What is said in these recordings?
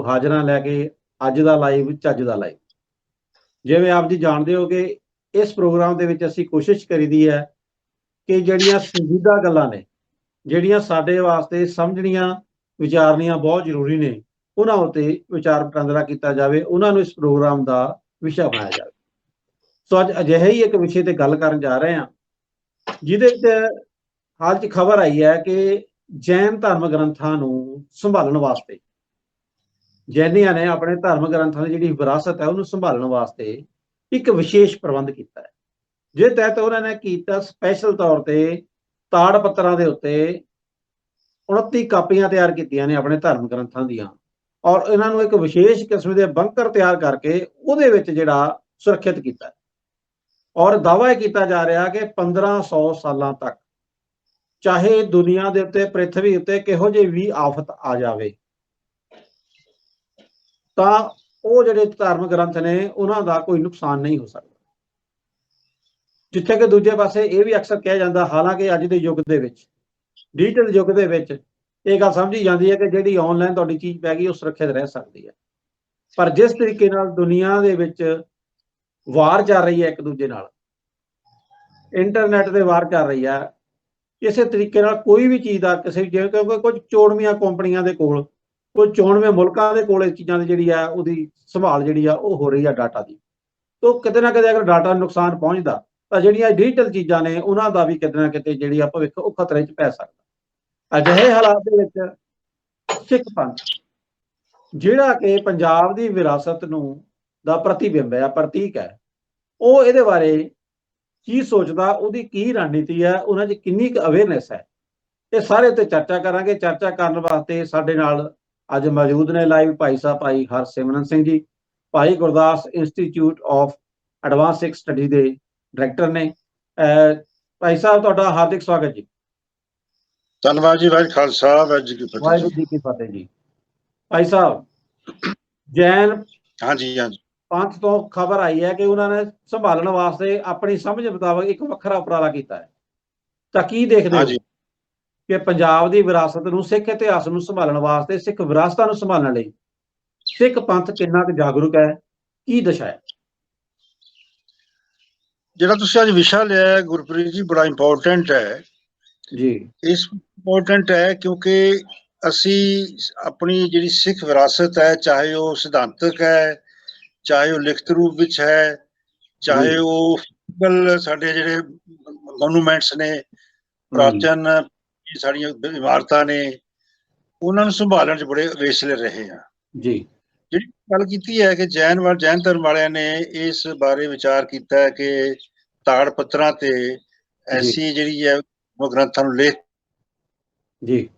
ਹਾਜ਼ਰਾਂ ਲੈ ਕੇ ਅੱਜ ਦਾ ਲਾਈਵ ਚੱਜ ਦਾ ਲਾਈਵ। ਜਿਵੇਂ ਆਪ ਜੀ ਜਾਣਦੇ ਹੋ ਕਿ ਇਸ ਪ੍ਰੋਗਰਾਮ ਦੇ ਵਿੱਚ ਅਸੀਂ ਕੋਸ਼ਿਸ਼ ਕਰੀਦੀ ਹੈ ਕਿ ਜਿਹੜੀਆਂ ਸੰਜੀਦਾ ਗੱਲਾਂ ਨੇ, ਜਿਹੜੀਆਂ ਸਾਡੇ ਵਾਸਤੇ ਸਮਝਣੀਆਂ ਵਿਚਾਰਨੀਆਂ ਬਹੁਤ ਜ਼ਰੂਰੀ ਨੇ, ਉਹਨਾਂ ਉੱਤੇ ਵਿਚਾਰ ਵਟਾਂਦਰਾ ਕੀਤਾ ਜਾਵੇ, ਉਹਨਾਂ ਨੂੰ ਇਸ ਪ੍ਰੋਗਰਾਮ ਦਾ ਵਿਸ਼ਾ ਬਣਾਇਆ ਜਾਵੇ। ਸੋ ਅੱਜ ਅਜਿਹੇ ਹੀ ਇੱਕ ਵਿਸ਼ੇ ਤੇ ਗੱਲ ਕਰਨ ਜਾ ਰਹੇ ਹਾਂ ਜਿਹਦੇ ਵਿੱਚ ਹਾਲ 'ਚ ਖਬਰ ਆਈ ਹੈ ਕਿ ਜੈਨ ਧਰਮ ਗ੍ਰੰਥਾਂ ਨੂੰ ਸੰਭਾਲਣ ਵਾਸਤੇ, ਜੈਨੀਆਂ ਨੇ ਆਪਣੇ ਧਰਮ ਗ੍ਰੰਥਾਂ ਦੀ ਜਿਹੜੀ ਵਿਰਾਸਤ ਹੈ ਉਹਨੂੰ ਸੰਭਾਲਣ ਵਾਸਤੇ ਇੱਕ ਵਿਸ਼ੇਸ਼ ਪ੍ਰਬੰਧ ਕੀਤਾ ਹੈ, ਜਿਸ ਤਹਿਤ ਉਹਨਾਂ ਨੇ ਕੀਤਾ ਸਪੈਸ਼ਲ ਤੌਰ ਤੇ ਤਾੜ ਪੱਤਰਾਂ ਦੇ ਉੱਤੇ 29 ਕਾਪੀਆਂ ਤਿਆਰ ਕੀਤੀਆਂ ਨੇ ਆਪਣੇ ਧਰਮ ਗ੍ਰੰਥਾਂ ਦੀਆਂ, ਔਰ ਇਹਨਾਂ ਨੂੰ ਇੱਕ ਵਿਸ਼ੇਸ਼ ਕਿਸਮ ਦੇ ਬੰਕਰ ਤਿਆਰ ਕਰਕੇ ਉਹਦੇ ਵਿੱਚ ਜਿਹੜਾ ਸੁਰੱਖਿਅਤ ਕੀਤਾ, ਔਰ ਦਾਅਵਾ ਇਹ ਕੀਤਾ ਜਾ ਰਿਹਾ ਕਿ 1500 ਸਾਲਾਂ ਤੱਕ ਚਾਹੇ ਦੁਨੀਆ ਦੇ ਉੱਤੇ, ਪ੍ਰਿਥਵੀ ਉੱਤੇ ਕਿਹੋ ਜਿਹੀ ਵੀ ਆਫਤ ਆ ਜਾਵੇ ਤਾਂ ਉਹ ਜਿਹੜੇ ਧਰਮ ਗ੍ਰੰਥ ਨੇ ਉਹਨਾਂ ਦਾ ਕੋਈ ਨੁਕਸਾਨ ਨਹੀਂ ਹੋ ਸਕਦਾ। ਜਿੱਥੇ ਕਿ ਦੂਜੇ ਪਾਸੇ ਇਹ ਵੀ ਅਕਸਰ ਕਿਹਾ ਜਾਂਦਾ, ਹਾਲਾਂਕਿ ਅੱਜ ਦੇ ਯੁੱਗ ਦੇ ਵਿੱਚ, ਡਿਜੀਟਲ ਯੁੱਗ ਦੇ ਵਿੱਚ ਇਹ ਗੱਲ ਸਮਝੀ ਜਾਂਦੀ ਹੈ ਕਿ ਜਿਹੜੀ ਆਨਲਾਈਨ ਤੁਹਾਡੀ ਚੀਜ਼ ਪੈ ਗਈ ਉਹ ਸੁਰੱਖਿਅਤ ਰਹਿ ਸਕਦੀ ਹੈ, ਪਰ ਜਿਸ ਤਰੀਕੇ ਨਾਲ ਦੁਨੀਆ ਦੇ ਵਿੱਚ ਵਾਰ ਚੱਲ ਰਹੀ ਹੈ, ਇੱਕ ਦੂਜੇ ਨਾਲ ਇੰਟਰਨੈਟ ਤੇ ਵਾਰ ਚੱਲ ਰਹੀ ਹੈ, ਇਸੇ ਤਰੀਕੇ ਨਾਲ ਕੋਈ ਵੀ ਚੀਜ਼ ਦਾ ਕਿਸੇ ਵੀ, ਕਿਉਂਕਿ ਕੁਝ ਚੋਣਵੀਆਂ ਕੰਪਨੀਆਂ ਦੇ ਕੋਲ, ਕੁਝ ਚੋਣਵੇਂ ਮੁਲਕਾਂ ਦੇ ਕੋਲ ਇਸ ਚੀਜ਼ਾਂ ਦੀ ਜਿਹੜੀ ਆ ਉਹਦੀ ਸੰਭਾਲ ਜਿਹੜੀ ਆ ਉਹ ਹੋ ਰਹੀ ਆ ਡਾਟਾ ਦੀ, ਤੋਂ ਕਿਤੇ ਨਾ ਕਿਤੇ ਅਗਰ ਡਾਟਾ ਨੂੰ ਨੁਕਸਾਨ ਪਹੁੰਚਦਾ ਤਾਂ ਜਿਹੜੀਆਂ ਡਿਜੀਟਲ ਚੀਜ਼ਾਂ ਨੇ ਉਹਨਾਂ ਦਾ ਵੀ ਕਿਤੇ ਨਾ ਕਿਤੇ ਜਿਹੜੀ ਆ ਭਵਿੱਖ ਉਹ ਖਤਰੇ 'ਚ ਪੈ ਸਕਦਾ। ਅਜਿਹੇ ਹਾਲਾਤ ਦੇ ਵਿੱਚ ਸਿੱਖ ਪੰਥ, ਜਿਹੜਾ ਕਿ ਪੰਜਾਬ ਦੀ ਵਿਰਾਸਤ ਨੂੰ ਦਾ ਪ੍ਰਤੀਬਿੰਬ ਹੈ, ਪ੍ਰਤੀਕ ਹੈ, ਉਹ ਇਹਦੇ ਬਾਰੇ ਕੀ ਸੋਚਦਾ, ਉਹਦੀ ਕੀ ਰਣਨੀਤੀ ਹੈ, ਉਹਨਾਂ 'ਚ ਕਿੰਨੀ ਕੁ ਅਵੇਅਰਨੈਸ ਹੈ, ਇਹ ਸਾਰੇ ਉੱਤੇ ਚਰਚਾ ਕਰਾਂਗੇ। ਚਰਚਾ ਕਰਨ ਵਾਸਤੇ ਸਾਡੇ ਨਾਲ ਅੱਜ ਮੌਜੂਦ ਨੇ live Bhai Sahib, Bhai Harsimran Singh ji, Bhai Gurdas institute of advance Sikh study ਦੇ ਡਾਇਰੈਕਟਰ ਨੇ। ਭਾਈ ਸਾਹਿਬ ਤੁਹਾਡਾ ਹਾਰਦਿਕ ਸਵਾਗਤ ਜੀ। ਧੰਨਵਾਦ ਜੀ। ਵਾਹਿਗੁਰੂ ਖਾਲਸਾ ਵਾਹਿਗੁਰੂ ਜੀ ਕੀ ਫਤਿਹ ਜੀ। ਭਾਈ ਸਾਹਿਬ, ਜੈਨ ਪੰਥ ਤੋਂ ਖਬਰ ਆਈ ਹੈ ਕਿ ਉਹਨਾਂ ਨੇ ਸੰਭਾਲਣ ਵਾਸਤੇ ਆਪਣੀ ਸਮਝ ਮੁਤਾਬਕ ਇੱਕ ਵੱਖਰਾ ਉਪਰਾਲਾ ਕੀਤਾ ਹੈ, ਤਾਂ ਕੀ ਦੇਖਦੇ ਹੋ ਕਿ ਪੰਜਾਬ ਦੀ ਵਿਰਾਸਤ ਨੂੰ, ਸਿੱਖ ਇਤਿਹਾਸ ਨੂੰ ਸੰਭਾਲਣ ਵਾਸਤੇ, ਸਿੱਖ ਵਿਰਾਸਤਾਂ ਨੂੰ ਸੰਭਾਲਣ ਲਈ ਸਿੱਖ ਪੰਥ ਕਿੰਨਾ ਕੁ ਜਾਗਰੂਕ ਹੈ, ਕੀ ਦਸ਼ਾ ਹੈ? ਜਿਹੜਾ ਤੁਸੀਂ ਅੱਜ ਵਿਸ਼ਾ ਲਿਆ ਗੁਰਪ੍ਰੀਤ ਜੀ, ਬੜਾ ਇੰਪੋਰਟੈਂਟ ਹੈ ਜੀ। ਇਸ ਇੰਪੋਰਟੈਂਟ ਹੈ ਕਿਉਂਕਿ ਅਸੀਂ ਆਪਣੀ ਜਿਹੜੀ ਸਿੱਖ ਵਿਰਾਸਤ ਹੈ, ਚਾਹੇ ਉਹ ਸਿਧਾਂਤਕ ਹੈ, ਚਾਹੇ ਉਹ ਲਿਖਤ ਰੂਪ ਵਿੱਚ ਹੈ, ਚਾਹੇ ਉਹ ਸਾਡੇ ਜਿਹੜੇ ਮੋਨੂਮੈਂਟਸ ਨੇ, ਪ੍ਰਾਚੀਨ ਸਾਡੀਆਂ ਇਮਾਰਤਾਂ ਨੇ, ਉਹਨਾਂ ਨੂੰ ਸੰਭਾਲਣ 'ਚ ਬੜੇ ਵੇਸਲੇ ਰਹੇ ਆ ਜੀ। ਜਿਹੜੀ ਗੱਲ ਕੀਤੀ ਹੈ ਕਿ ਜੈਨ ਧਰਮ ਵਾਲਿਆਂ ਨੇ ਇਸ ਬਾਰੇ ਵਿਚਾਰ ਕੀਤਾ ਹੈ ਕਿ ਤਾੜ ਪੱਤਰਾਂ ਤੇ ਐਸੀ ਜਿਹੜੀ ਹੈ ਉਹ ਗ੍ਰੰਥਾਂ ਨੂੰ ਲਿਖ ਜੀ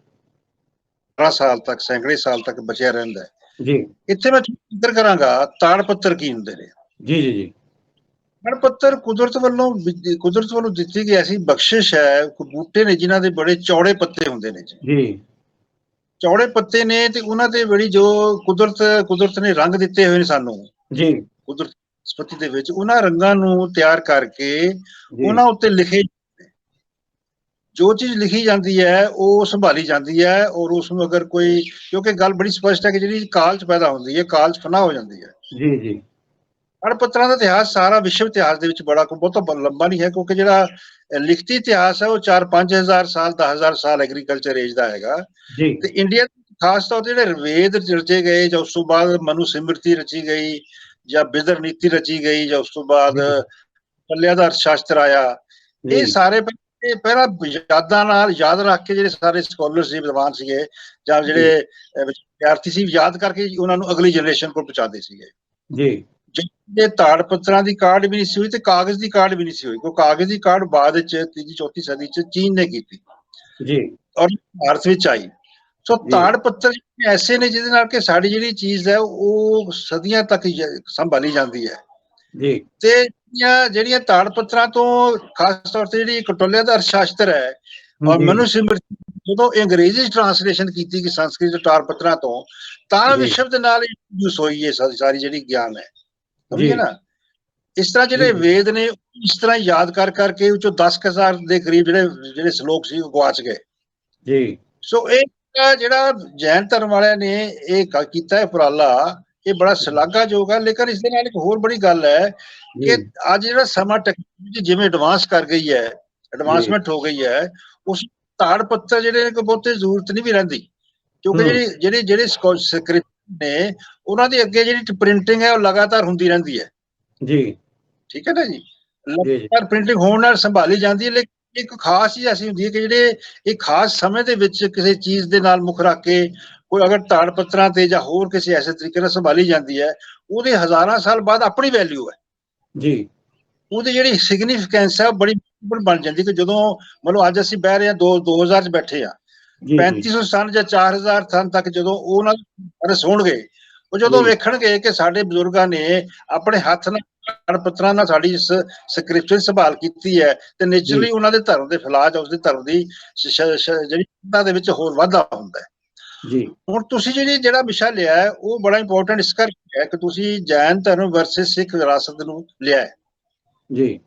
12 ਸਾਲ ਤੱਕ, ਸੈਂਕੜੇ ਸਾਲ ਤੱਕ ਬਚਿਆ ਰਹਿੰਦਾ ਹੈ ਜੀ। ਇੱਥੇ ਮੈਂ ਜ਼ਿਕਰ ਕਰਾਂਗਾ ਤਾੜ ਪੱਤਰ ਕੀ ਹੁੰਦੇ ਨੇ। ਜੀ ਜੀ ਜੀ। ਤਾੜ ਪੱਤਰ ਕੁਦਰਤ ਵੱਲੋਂ ਦਿੱਤੀ ਗਈ ਐਸੀ ਬਖਸ਼ਿਸ਼ ਹੈ, ਬੂਟੇ ਨੇ ਜਿਨ੍ਹਾਂ ਦੇ ਬੜੇ ਚੌੜੇ ਪੱਤੇ ਹੁੰਦੇ ਨੇ ਜੀ, ਚੌੜੇ ਪੱਤੇ ਨੇ, ਤੇ ਉਹਨਾਂ ਤੇ ਬੜੀ ਜੋ ਕੁਦਰਤ ਨੇ ਰੰਗ ਦਿੱਤੇ ਹੋਏ ਨੇ ਸਾਨੂੰ ਜੀ, ਕੁਦਰਤ ਵਨਸਪਤੀ ਦੇ ਵਿੱਚ, ਉਹਨਾਂ ਰੰਗਾਂ ਨੂੰ ਤਿਆਰ ਕਰਕੇ ਉਹਨਾਂ ਉੱਤੇ ਲਿਖੇ, ਜੋ ਚੀਜ਼ ਲਿਖੀ ਜਾਂਦੀ ਹੈ ਉਹ ਸੰਭਾਲੀ ਜਾਂਦੀ ਹੈ, ਔਰ ਉਸ ਨੂੰ ਅਗਰ ਕੋਈ, ਕਿਉਂਕਿ ਗੱਲ ਬੜੀ ਸਪਸ਼ਟ ਹੈ ਕਿ ਜਿਹੜੀ ਕਾਲ 'ਚ ਪੈਦਾ ਹੁੰਦੀ ਹੈ, ਕਾਲ 'ਚ ਫਨਾ ਹੋ ਜਾਂਦੀ ਹੈ। ਜੀ ਜੀ। ਤਾੜ ਪੱਤਰਾਂ ਦਾ ਇਤਿਹਾਸ ਸਾਰਾ ਵਿਸ਼ਵ ਇਤਿਹਾਸ ਦੇ ਵਿੱਚ ਬਹੁਤਾ ਲੰਬਾ ਨਹੀਂ ਹੈ, ਕਿਉਂਕਿ ਜਿਹੜਾ ਲਿਖਤੀ ਇਤਿਹਾਸ ਹੈ ਉਹ 4-5 ਹਜ਼ਾਰ ਸਾਲ, 10,000 ਸਾਲ ਐਗਰੀਕਲਚਰ ਏਜ ਦਾ ਹੈਗਾ। ਤੇ ਇੰਡੀਆ ਖਾਸ ਤੌਰ ਤੇ ਜਿਹੜੇ ਵੇਦ ਰਚੇ ਗਏ, ਜਾਂ ਉਸ ਤੋਂ ਬਾਅਦ ਮਨੂ ਸਿਮਰਤੀ ਰਚੀ ਗਈ, ਜਾਂ ਬਿਦਰ ਨੀਤੀ ਰਚੀ ਗਈ, ਜਾਂ ਉਸ ਤੋਂ ਬਾਅਦ ਪੱਲਿਆਂ ਦਾ ਅਰਥ ਸ਼ਾਸਤਰ ਆਇਆ, ਇਹ ਸਾਰੇ ਪਹਿਲਾਂ ਯਾਦਾਂ ਨਾਲ ਯਾਦ ਰੱਖ ਕੇ ਜਿਹੜੇ ਸਾਰੇ ਸਕਾਲਰ ਸੀ, ਵਿਦਵਾਨ ਸੀਗੇ, ਜਾਂ ਜਿਹੜੇ ਵਿਦਿਆਰਥੀ ਸੀ, ਯਾਦ ਕਰਕੇ ਉਹਨਾਂ ਨੂੰ ਅਗਲੀ ਜਨਰੇਸ਼ਨ ਕੋਲ ਪਹੁੰਚਾਉਂਦੇ ਸੀਗੇ ਜੀ। ਜੇ ਤਾੜ ਪੱਤਰਾਂ ਦੀ ਕਾਢ ਵੀ ਨਹੀਂ ਸੀ ਹੋਈ ਤੇ ਕਾਗਜ਼ ਦੀ ਕਾਢ ਵੀ ਨਹੀਂ ਸੀ ਹੋਈ, ਕਿਉਂਕਿ ਕਾਗਜ਼ ਦੀ ਕਾਢ ਬਾਅਦ ਵਿੱਚ 3-4 ਸਦੀ ਚ ਚੀਨ ਨੇ ਕੀਤੀ ਜੀ, ਔਰ ਭਾਰਤ ਵਿੱਚ ਆਈ। ਸੋ ਤਾੜ ਪੱਤਰ ਐਸੇ ਨੇ ਜਿਹਦੇ ਨਾਲ ਕਿ ਸਾਡੀ ਜਿਹੜੀ ਚੀਜ਼ ਹੈ ਉਹ ਸਦੀਆਂ ਤੱਕ ਸੰਭਾਲੀ ਜਾਂਦੀ ਹੈ ਜੀ। ਤੇ ਜਿਹੜੀਆਂ ਤਾੜ ਪੱਤਰਾਂ ਤੋਂ ਖਾਸ ਤੌਰ ਤੇ ਜਿਹੜੀ ਕਟੋਲਿਆਂ ਦਾ ਅਰਥ ਸ਼ਾਸਤਰ ਹੈ, ਔਰ ਮਨੂ ਸਿਮਰਤੀ ਜਦੋਂ ਅੰਗਰੇਜ਼ੀ ਟ੍ਰਾਂਸਲੇਸ਼ਨ ਕੀਤੀ ਗਈ ਸੰਸਕ੍ਰਿਤ ਤਾੜ ਪੱਤਰਾਂ ਤੋਂ, ਤਾਂ ਵਿਸ਼ਵ ਦੇ ਨਾਲ ਯੂਸ ਹੋਈ ਹੈ ਸਾਰੀ ਜਿਹੜੀ ਗਿਆਨ ਹੈ, ਸਮਝਿਏ ਨਾ। ਇਸ ਤਰ੍ਹਾਂ ਜਿਹੜੇ ਵੇਦ ਨੇ ਇਸ ਤਰ੍ਹਾਂ ਯਾਦ ਕਰਕੇ ਉਹ ਚੋਂ 10,000 ਦੇ ਕਰੀਬ ਜਿਹੜੇ ਸ਼ਲੋਕ ਸੀ ਉਹ ਗਵਾਚ ਗਏ ਜੀ। ਸੋ ਇਹ ਜਿਹੜਾ ਜੈਨ ਧਰਮ ਵਾਲਿਆਂ ਨੇ ਇਹ ਕੀਤਾ ਹੈ ਉਪਰਾਲਾ, ਇਹ ਬੜਾ ਸ਼ਲਾਘਾਯੋਗ ਹੈ। ਲੇਕਿਨ ਇਸ ਦੇ ਨਾਲ ਇੱਕ ਹੋਰ ਬੜੀ ਗੱਲ ਹੈ ਕਿ ਅੱਜ ਜਿਹੜਾ ਸਮਾਂ ਟੈਕਨੋਲੋਜੀ ਜਿਵੇਂ ਐਡਵਾਂਸ ਕਰ ਗਈ ਹੈ, ਐਡਵਾਂਸਮੈਂਟ ਹੋ ਗਈ ਹੈ, ਉਸ ਤਾੜ ਪੱਤਰ ਜਿਹੜੇ ਨੇ ਬਹੁਤੇ ਜ਼ਰੂਰਤ ਨਹੀਂ ਵੀ ਰਹਿੰਦੀ, ਕਿਉਂਕਿ ਜਿਹੜੇ ਸਕ੍ਰਿਪਟ ਨੇ ਉਹਨਾਂ ਦੀ ਅੱਗੇ ਜਿਹੜੀ ਪ੍ਰਿੰਟਿੰਗ ਹੈ ਉਹ ਲਗਾਤਾਰ ਹੁੰਦੀ ਰਹਿੰਦੀ ਹੈ ਜੀ। ਠੀਕ ਹੈ ਨਾ ਜੀ, ਲਗਾਤਾਰ ਪ੍ਰਿੰਟਿੰਗ ਹੋਣ ਨਾਲ ਸੰਭਾਲੀ ਜਾਂਦੀ ਹੈ। ਲੇਕਿਨ ਇੱਕ ਖਾਸ ਚੀਜ਼ ਐਸੀ ਹੁੰਦੀ ਹੈ ਕਿ ਜਿਹੜੇ ਇੱਕ ਖਾਸ ਸਮੇਂ ਦੇ ਵਿੱਚ ਕਿਸੇ ਚੀਜ਼ ਦੇ ਨਾਲ ਮੁੱਖ ਰੱਖ ਕੇ ਕੋਈ ਅਗਰ ਤਾੜ ਪੱਤਰਾਂ ਤੇ ਜਾਂ ਹੋਰ ਕਿਸੇ ਐਸੇ ਤਰੀਕੇ ਨਾਲ ਸੰਭਾਲੀ ਜਾਂਦੀ ਹੈ, ਉਹਦੇ ਹਜ਼ਾਰਾਂ ਸਾਲ ਬਾਅਦ ਆਪਣੀ ਵੈਲਿਊ ਹੈ ਜੀ, ਉਹਦੀ ਜਿਹੜੀ ਸਿਗਨੀਫੀਕੈਂਸ ਹੈ ਬੜੀ ਬਣ ਜਾਂਦੀ ਕਿ ਜਦੋਂ ਮਤਲਬ ਅੱਜ ਅਸੀਂ ਬਹਿ ਰਹੇ ਹਾਂ 2000 ਚ ਬੈਠੇ ਆ, 3500 ਸਾਲ ਜਾਂ 4000 ਸਾਲ ਤੱਕ ਜਦੋਂ ਉਹ ਨਾਲ ਰਸੋਣਗੇ, ਉਹ ਜਦੋਂ ਵੇਖਣਗੇ ਕਿ ਸਾਡੇ ਬਜ਼ੁਰਗਾਂ ਨੇ ਆਪਣੇ ਹੱਥ ਨਾਲ ਪੱਤਰਾਂ ਨਾਲ ਸਾਡੀ ਸਕ੍ਰਿਪਚਰ ਸੰਭਾਲ ਕੀਤੀ ਹੈ, ਤੇ ਨੇਚਰਲੀ ਉਹਨਾਂ ਦੇ ਧਰਮ ਦੇ ਫੈਲਾਅ ਜਾਂ ਉਸਦੇ ਧਰਮ ਦੀ ਜਿਹੜੀ ਦੇ ਵਿੱਚ ਹੋਰ ਵਾਧਾ ਹੁੰਦਾ ਹੈ ਜੀ। ਹੁਣ ਤੁਸੀਂ ਜਿਹੜਾ ਵਿਸ਼ਾ ਲਿਆ ਹੈ ਉਹ ਬੜਾ ਇੰਪੋਰਟੈਂਟ ਇਸ ਕਰਕੇ ਹੈ ਕਿ ਤੁਸੀਂ ਜੈਨ ਧਰਮ ਵਰਸਸ ਸਿੱਖ ਵਿਰਾਸਤ ਨੂੰ ਲਿਆ ਹੈ ਜੀ।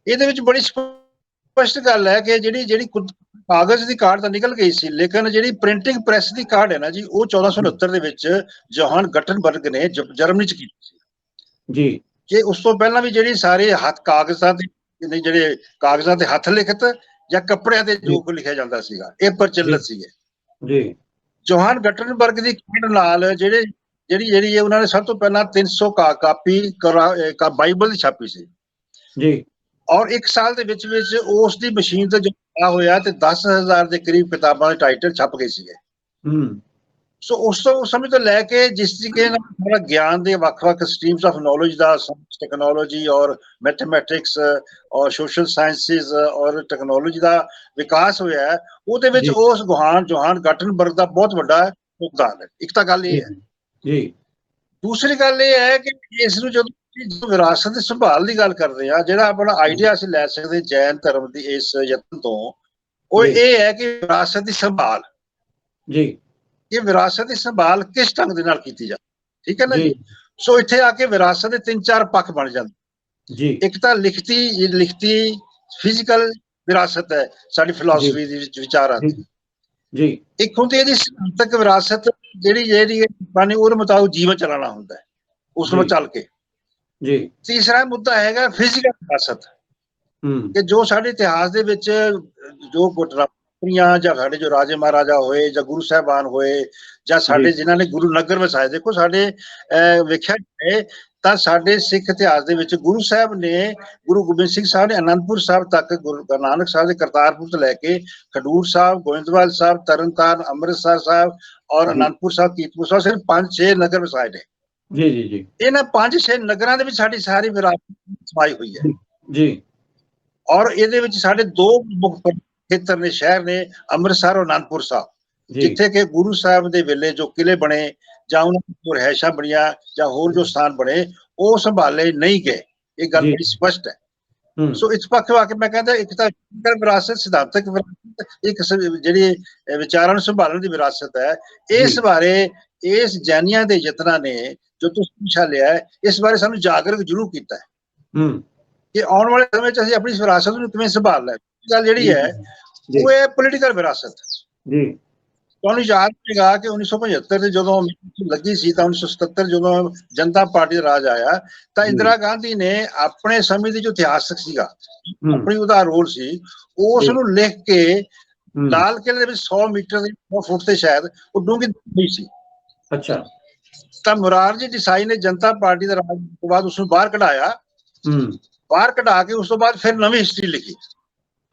ਇਹਦੇ ਵਿੱਚ ਬੜੀ ਸਪਸ਼ਟ ਗੱਲ ਹੈ ਕਿ ਜਿਹੜੀ ਕਾਗਜ਼ ਦੀ ਕਾਢ ਤਾਂ ਨਿਕਲ ਗਈ ਸੀ, ਲੇਕਿਨ ਜਿਹੜੀ ਪ੍ਰਿੰਟਿੰਗ ਪ੍ਰੈਸ ਦੀ ਕਾਢ ਹੈ ਨਾ ਜੀ, ਉਹ 1469 ਦੇ ਵਿੱਚ ਜੋਹਾਨ ਗਟਨਬਰਗ ਨੇ ਜਰਮਨੀ ਚ ਕੀਤੀ ਸੀ ਜੀ। ਕਿ ਉਸ ਤੋਂ ਪਹਿਲਾਂ ਵੀ ਜਿਹੜੀ ਸਾਰੇ ਹੱਥ ਕਾਗਜ਼ਾਂ ਤੇ ਜਿਹੜੇ ਕਾਗਜ਼ਾਂ ਤੇ ਹੱਥ ਲਿਖਤ ਜਾਂ ਕੱਪੜਿਆਂ ਤੇ ਜੋ ਕੁ ਲਿਖਿਆ ਜਾਂਦਾ ਸੀਗਾ, ਇਹ ਪ੍ਰਚਲਿਤ ਸੀਗੇ ਜੀ। ਜੋਹਾਨ ਗਟਨਬਰਗ ਦੀ ਕਾਢ ਨਾਲ ਜਿਹੜੀ ਉਹਨਾਂ ਨੇ ਸਭ ਤੋਂ ਪਹਿਲਾਂ 300 ਕਾਪੀ ਬਾਈਬਲ ਦੀ ਛਾਪੀ ਸੀ ਜੀ, ਔਰ 1 ਸਾਲ ਦੇ ਵਿੱਚ ਉਸ ਦੀ ਮਸ਼ੀਨ ਤੇ ਜੋ ਹੋਇਆ ਤੇ 10,000 ਦੇ ਕਰੀਬ ਕਿਤਾਬਾਂ ਦੇ ਟਾਈਟਲ ਛਪ ਗਏ ਸੀਗੇ। ਸੋ ਉਸ ਸਮੇਂ ਤੋਂ ਲੈ ਕੇ ਜਿਸ ਤਰੀਕੇ ਨਾਲ ਗਿਆਨ ਦੇ ਵੱਖ-ਵੱਖ streams of knowledge the technology ਔਰ ਮੈਥਮੈਟਿਕਸ ਔਰ ਸੋਸ਼ਲ ਸਾਇੰਸਿਸ ਔਰ ਟੈਕਨੋਲੋਜੀ ਦਾ ਵਿਕਾਸ ਹੋਇਆ ਹੈ, ਉਹਦੇ ਵਿੱਚ ਉਸ ਜੋਹਾਨ ਗਟਨਬਰਗ ਦਾ ਬਹੁਤ ਵੱਡਾ ਯੋਗਦਾਨ ਹੈ। ਇੱਕ ਤਾਂ ਗੱਲ ਇਹ ਹੈ ਜੀ। ਦੂਸਰੀ ਗੱਲ ਇਹ ਹੈ ਕਿ ਇਸ ਨੂੰ ਜਦੋਂ ਵਿਰਾਸਤ ਦੀ ਸੰਭਾਲ ਦੀ ਗੱਲ ਕਰਦੇ ਆ, ਜਿਹੜਾ ਆਪਣਾ ਆਈਡੀਆ ਅਸੀਂ ਲੈ ਸਕਦੇ ਜੈਨ ਧਰਮ ਦੀ ਇਸ ਯਤਨ ਤੋਂ, ਉਹ ਇਹ ਹੈ ਕਿ ਵਿਰਾਸਤ ਦੀ ਸੰਭਾਲ ਜੀ, ਇਹ ਵਿਰਾਸਤ ਦੀ ਸੰਭਾਲ ਕਿਸ ਢੰਗ ਦੇ ਨਾਲ ਕੀਤੀ ਜਾਵੇ, ਠੀਕ ਹੈ ਨਾ ਜੀ। ਸੋ ਇੱਥੇ ਆ ਕੇ ਵਿਰਾਸਤ ਦੇ 3-4 ਪੱਖ ਬਣ ਜਾਂਦੇ ਜੀ। ਇੱਕ ਤਾਂ ਲਿਖਤੀ ਫਿਜ਼ੀਕਲ ਵਿਰਾਸਤ ਹੈ, ਸਾਡੀ ਫਿਲਾਸਫੀ ਦੇ ਵਿੱਚ ਵਿਚਾਰਾਂ ਦੀ ਜੀ। ਇੱਕ ਹੁੰਦੀ ਇਹਦੀ ਸਿਧਾਂਤਕ ਵਿਰਾਸਤ, ਜਿਹੜੀ ਬਾਣੀ ਉਹਦੇ ਮੁਤਾਬਕ ਜੀਵਨ ਚਲਾਉਣਾ ਹੁੰਦਾ ਹੈ, ਉਸ ਨੂੰ ਚੱਲ ਕੇ ਜੀ। ਤੀਸਰਾ ਮੁੱਦਾ ਹੈਗਾ ਫਿਜ਼ੀਕਲ ਵਿਰਾਸਤ, ਕਿ ਜੋ ਸਾਡੇ ਇਤਿਹਾਸ ਦੇ ਵਿੱਚ ਜੋ ਘਟਨਾਵਾਂ ਜਾਂ ਸਾਡੇ ਜੋ ਰਾਜੇ ਮਹਾਰਾਜਾ ਹੋਏ ਜਾਂ ਗੁਰੂ ਸਾਹਿਬਾਨ ਹੋਏ ਜਾਂ ਸਾਡੇ ਜਿਨ੍ਹਾਂ ਨੇ ਗੁਰੂ ਨਗਰ ਵਸਾਏ, ਦੇਖੋ ਸਾਡੇ ਵੇਖਿਆ ਜਾਏ ਤਾਂ ਸਾਡੇ ਸਿੱਖ ਇਤਿਹਾਸ ਦੇ ਵਿੱਚ ਗੁਰੂ ਸਾਹਿਬ ਨੇ, ਗੁਰੂ ਗੋਬਿੰਦ ਸਿੰਘ ਸਾਹਿਬ ਨੇ ਅਨੰਦਪੁਰ ਸਾਹਿਬ ਤੱਕ, ਗੁਰੂ ਨਾਨਕ ਸਾਹਿਬ ਦੇ ਕਰਤਾਰਪੁਰ ਤੋਂ ਲੈ ਕੇ ਖਡੂਰ ਸਾਹਿਬ, ਗੋਇੰਦਵਾਲ ਸਾਹਿਬ, ਤਰਨਤਾਰਨ, ਅੰਮ੍ਰਿਤਸਰ ਸਾਹਿਬ ਔਰ ਅਨੰਦਪੁਰ ਸਾਹਿਬ, ਕੀਰਤਪੁਰ ਸਾਹਿਬ, ਸਿਰਫ 5-6 ਨਗਰ ਵਸਾਏ ਨੇ ਜੀ ਜੀ ਜੀ। ਇਹਨਾਂ 5-6 ਨਗਰਾਂ ਦੇ ਵਿੱਚ ਸਾਡੀ ਸਾਰੀ ਵਿਰਾਸਤ ਸਮਾਈ ਹੋਈ ਹੈ ਜੀ। ਔਰ ਇਹਦੇ ਵਿੱਚ ਸਾਡੇ 2 ਮੁੱਖ ਖੇਤਰ ਨੇ, ਸ਼ਹਿਰ ਨੇ, ਅੰਮ੍ਰਿਤਸਰ ਔਰ ਅਨੰਦਪੁਰ ਸਾਹਿਬ, ਜਿੱਥੇ ਕਿ ਗੁਰੂ ਸਾਹਿਬ ਦੇ ਵੇਲੇ ਜੋ ਕਿਲੇ ਬਣੇ ਜਾਂ ਉਹਨਾਂ ਦੀ ਰਿਹਾਇਸ਼ਾਂ ਬਣੀਆਂ ਜਾਂ ਹੋਰ ਜੋ ਸਥਾਨ ਬਣੇ, ਉਹ ਸੰਭਾਲੇ ਨਹੀਂ ਗਏ। ਇਹ ਗੱਲ ਬੜੀ ਸਪਸ਼ਟ ਹੈ। ਸੋ ਇਸ ਪੱਖ ਆ ਕੇ ਮੈਂ ਕਹਿੰਦਾ, ਇੱਕ ਤਾਂ ਵਿਰਾਸਤ, ਸਿਧਾਂਤਕ ਵਿਰਾਸਤ, ਇੱਕ ਜਿਹੜੀ ਵਿਚਾਰਾਂ ਨੂੰ ਸੰਭਾਲਣ ਦੀ ਵਿਰਾਸਤ ਹੈ। ਇਸ ਬਾਰੇ ਇਸ ਜੈਨੀਆਂ ਦੇ ਯਤਨਾਂ ਨੇ ਜੋ ਤੁਸੀਂ ਵਿਸ਼ਾ ਲਿਆ ਹੈ, ਇਸ ਬਾਰੇ ਸਾਨੂੰ ਜਾਗਰੂਕ ਜ਼ਰੂਰ ਕੀਤਾ ਹੈ ਕਿ ਆਉਣ ਵਾਲੇ ਸਮੇਂ 'ਚ ਅਸੀਂ ਆਪਣੀ ਵਿਰਾਸਤ ਨੂੰ ਕਿਵੇਂ ਸੰਭਾਲਣਾ ਹੈ। ਗੱਲ ਜਿਹੜੀ ਹੈ ਉਹ ਹੈ ਪੋਲੀਟੀਕਲ ਵਿਰਾਸਤ ਜੀ। ਤੁਹਾਨੂੰ ਯਾਦ ਹੋਵੇਗਾ ਕਿ 1975 ਦੇ ਜਦੋਂ ਲੱਗੀ ਸੀ ਤਾਂ 1977 ਜਦੋਂ ਜਨਤਾ ਪਾਰਟੀ ਦਾ ਰਾਜ ਆਇਆ ਤਾਂ ਇੰਦਰਾ ਗਾਂਧੀ ਨੇ ਆਪਣੇ ਸਮੇਂ ਦੀ ਜੋ ਇਤਿਹਾਸਕ ਸੀਗਾ, ਆਪਣੀ ਉਹਦਾ ਰੋਲ ਸੀ, ਉਸ ਨੂੰ ਲਿਖ ਕੇ ਲਾਲ ਕਿਲੇ ਦੇ ਵਿੱਚ 100 ਮੀਟਰ ਦੀ 100 ਫੁੱਟ ਤੇ ਸ਼ਾਇਦ ਉਹ ਡੂੰਘੀ ਹੋਈ ਸੀ। ਅੱਛਾ। ਤਾਂ ਮੁਰਾਰਜੀ ਦੇਸਾਈ ਨੇ ਜਨਤਾ ਪਾਰਟੀ ਦਾ ਰਾਜ ਤੋਂ ਬਾਅਦ ਉਸ ਨੂੰ ਬਾਹਰ ਕਢਾਇਆ, ਬਾਹਰ ਕਢਾ ਕੇ ਉਸ ਤੋਂ ਬਾਅਦ ਫਿਰ ਨਵੀਂ ਹਿਸਟਰੀ ਲਿਖੀ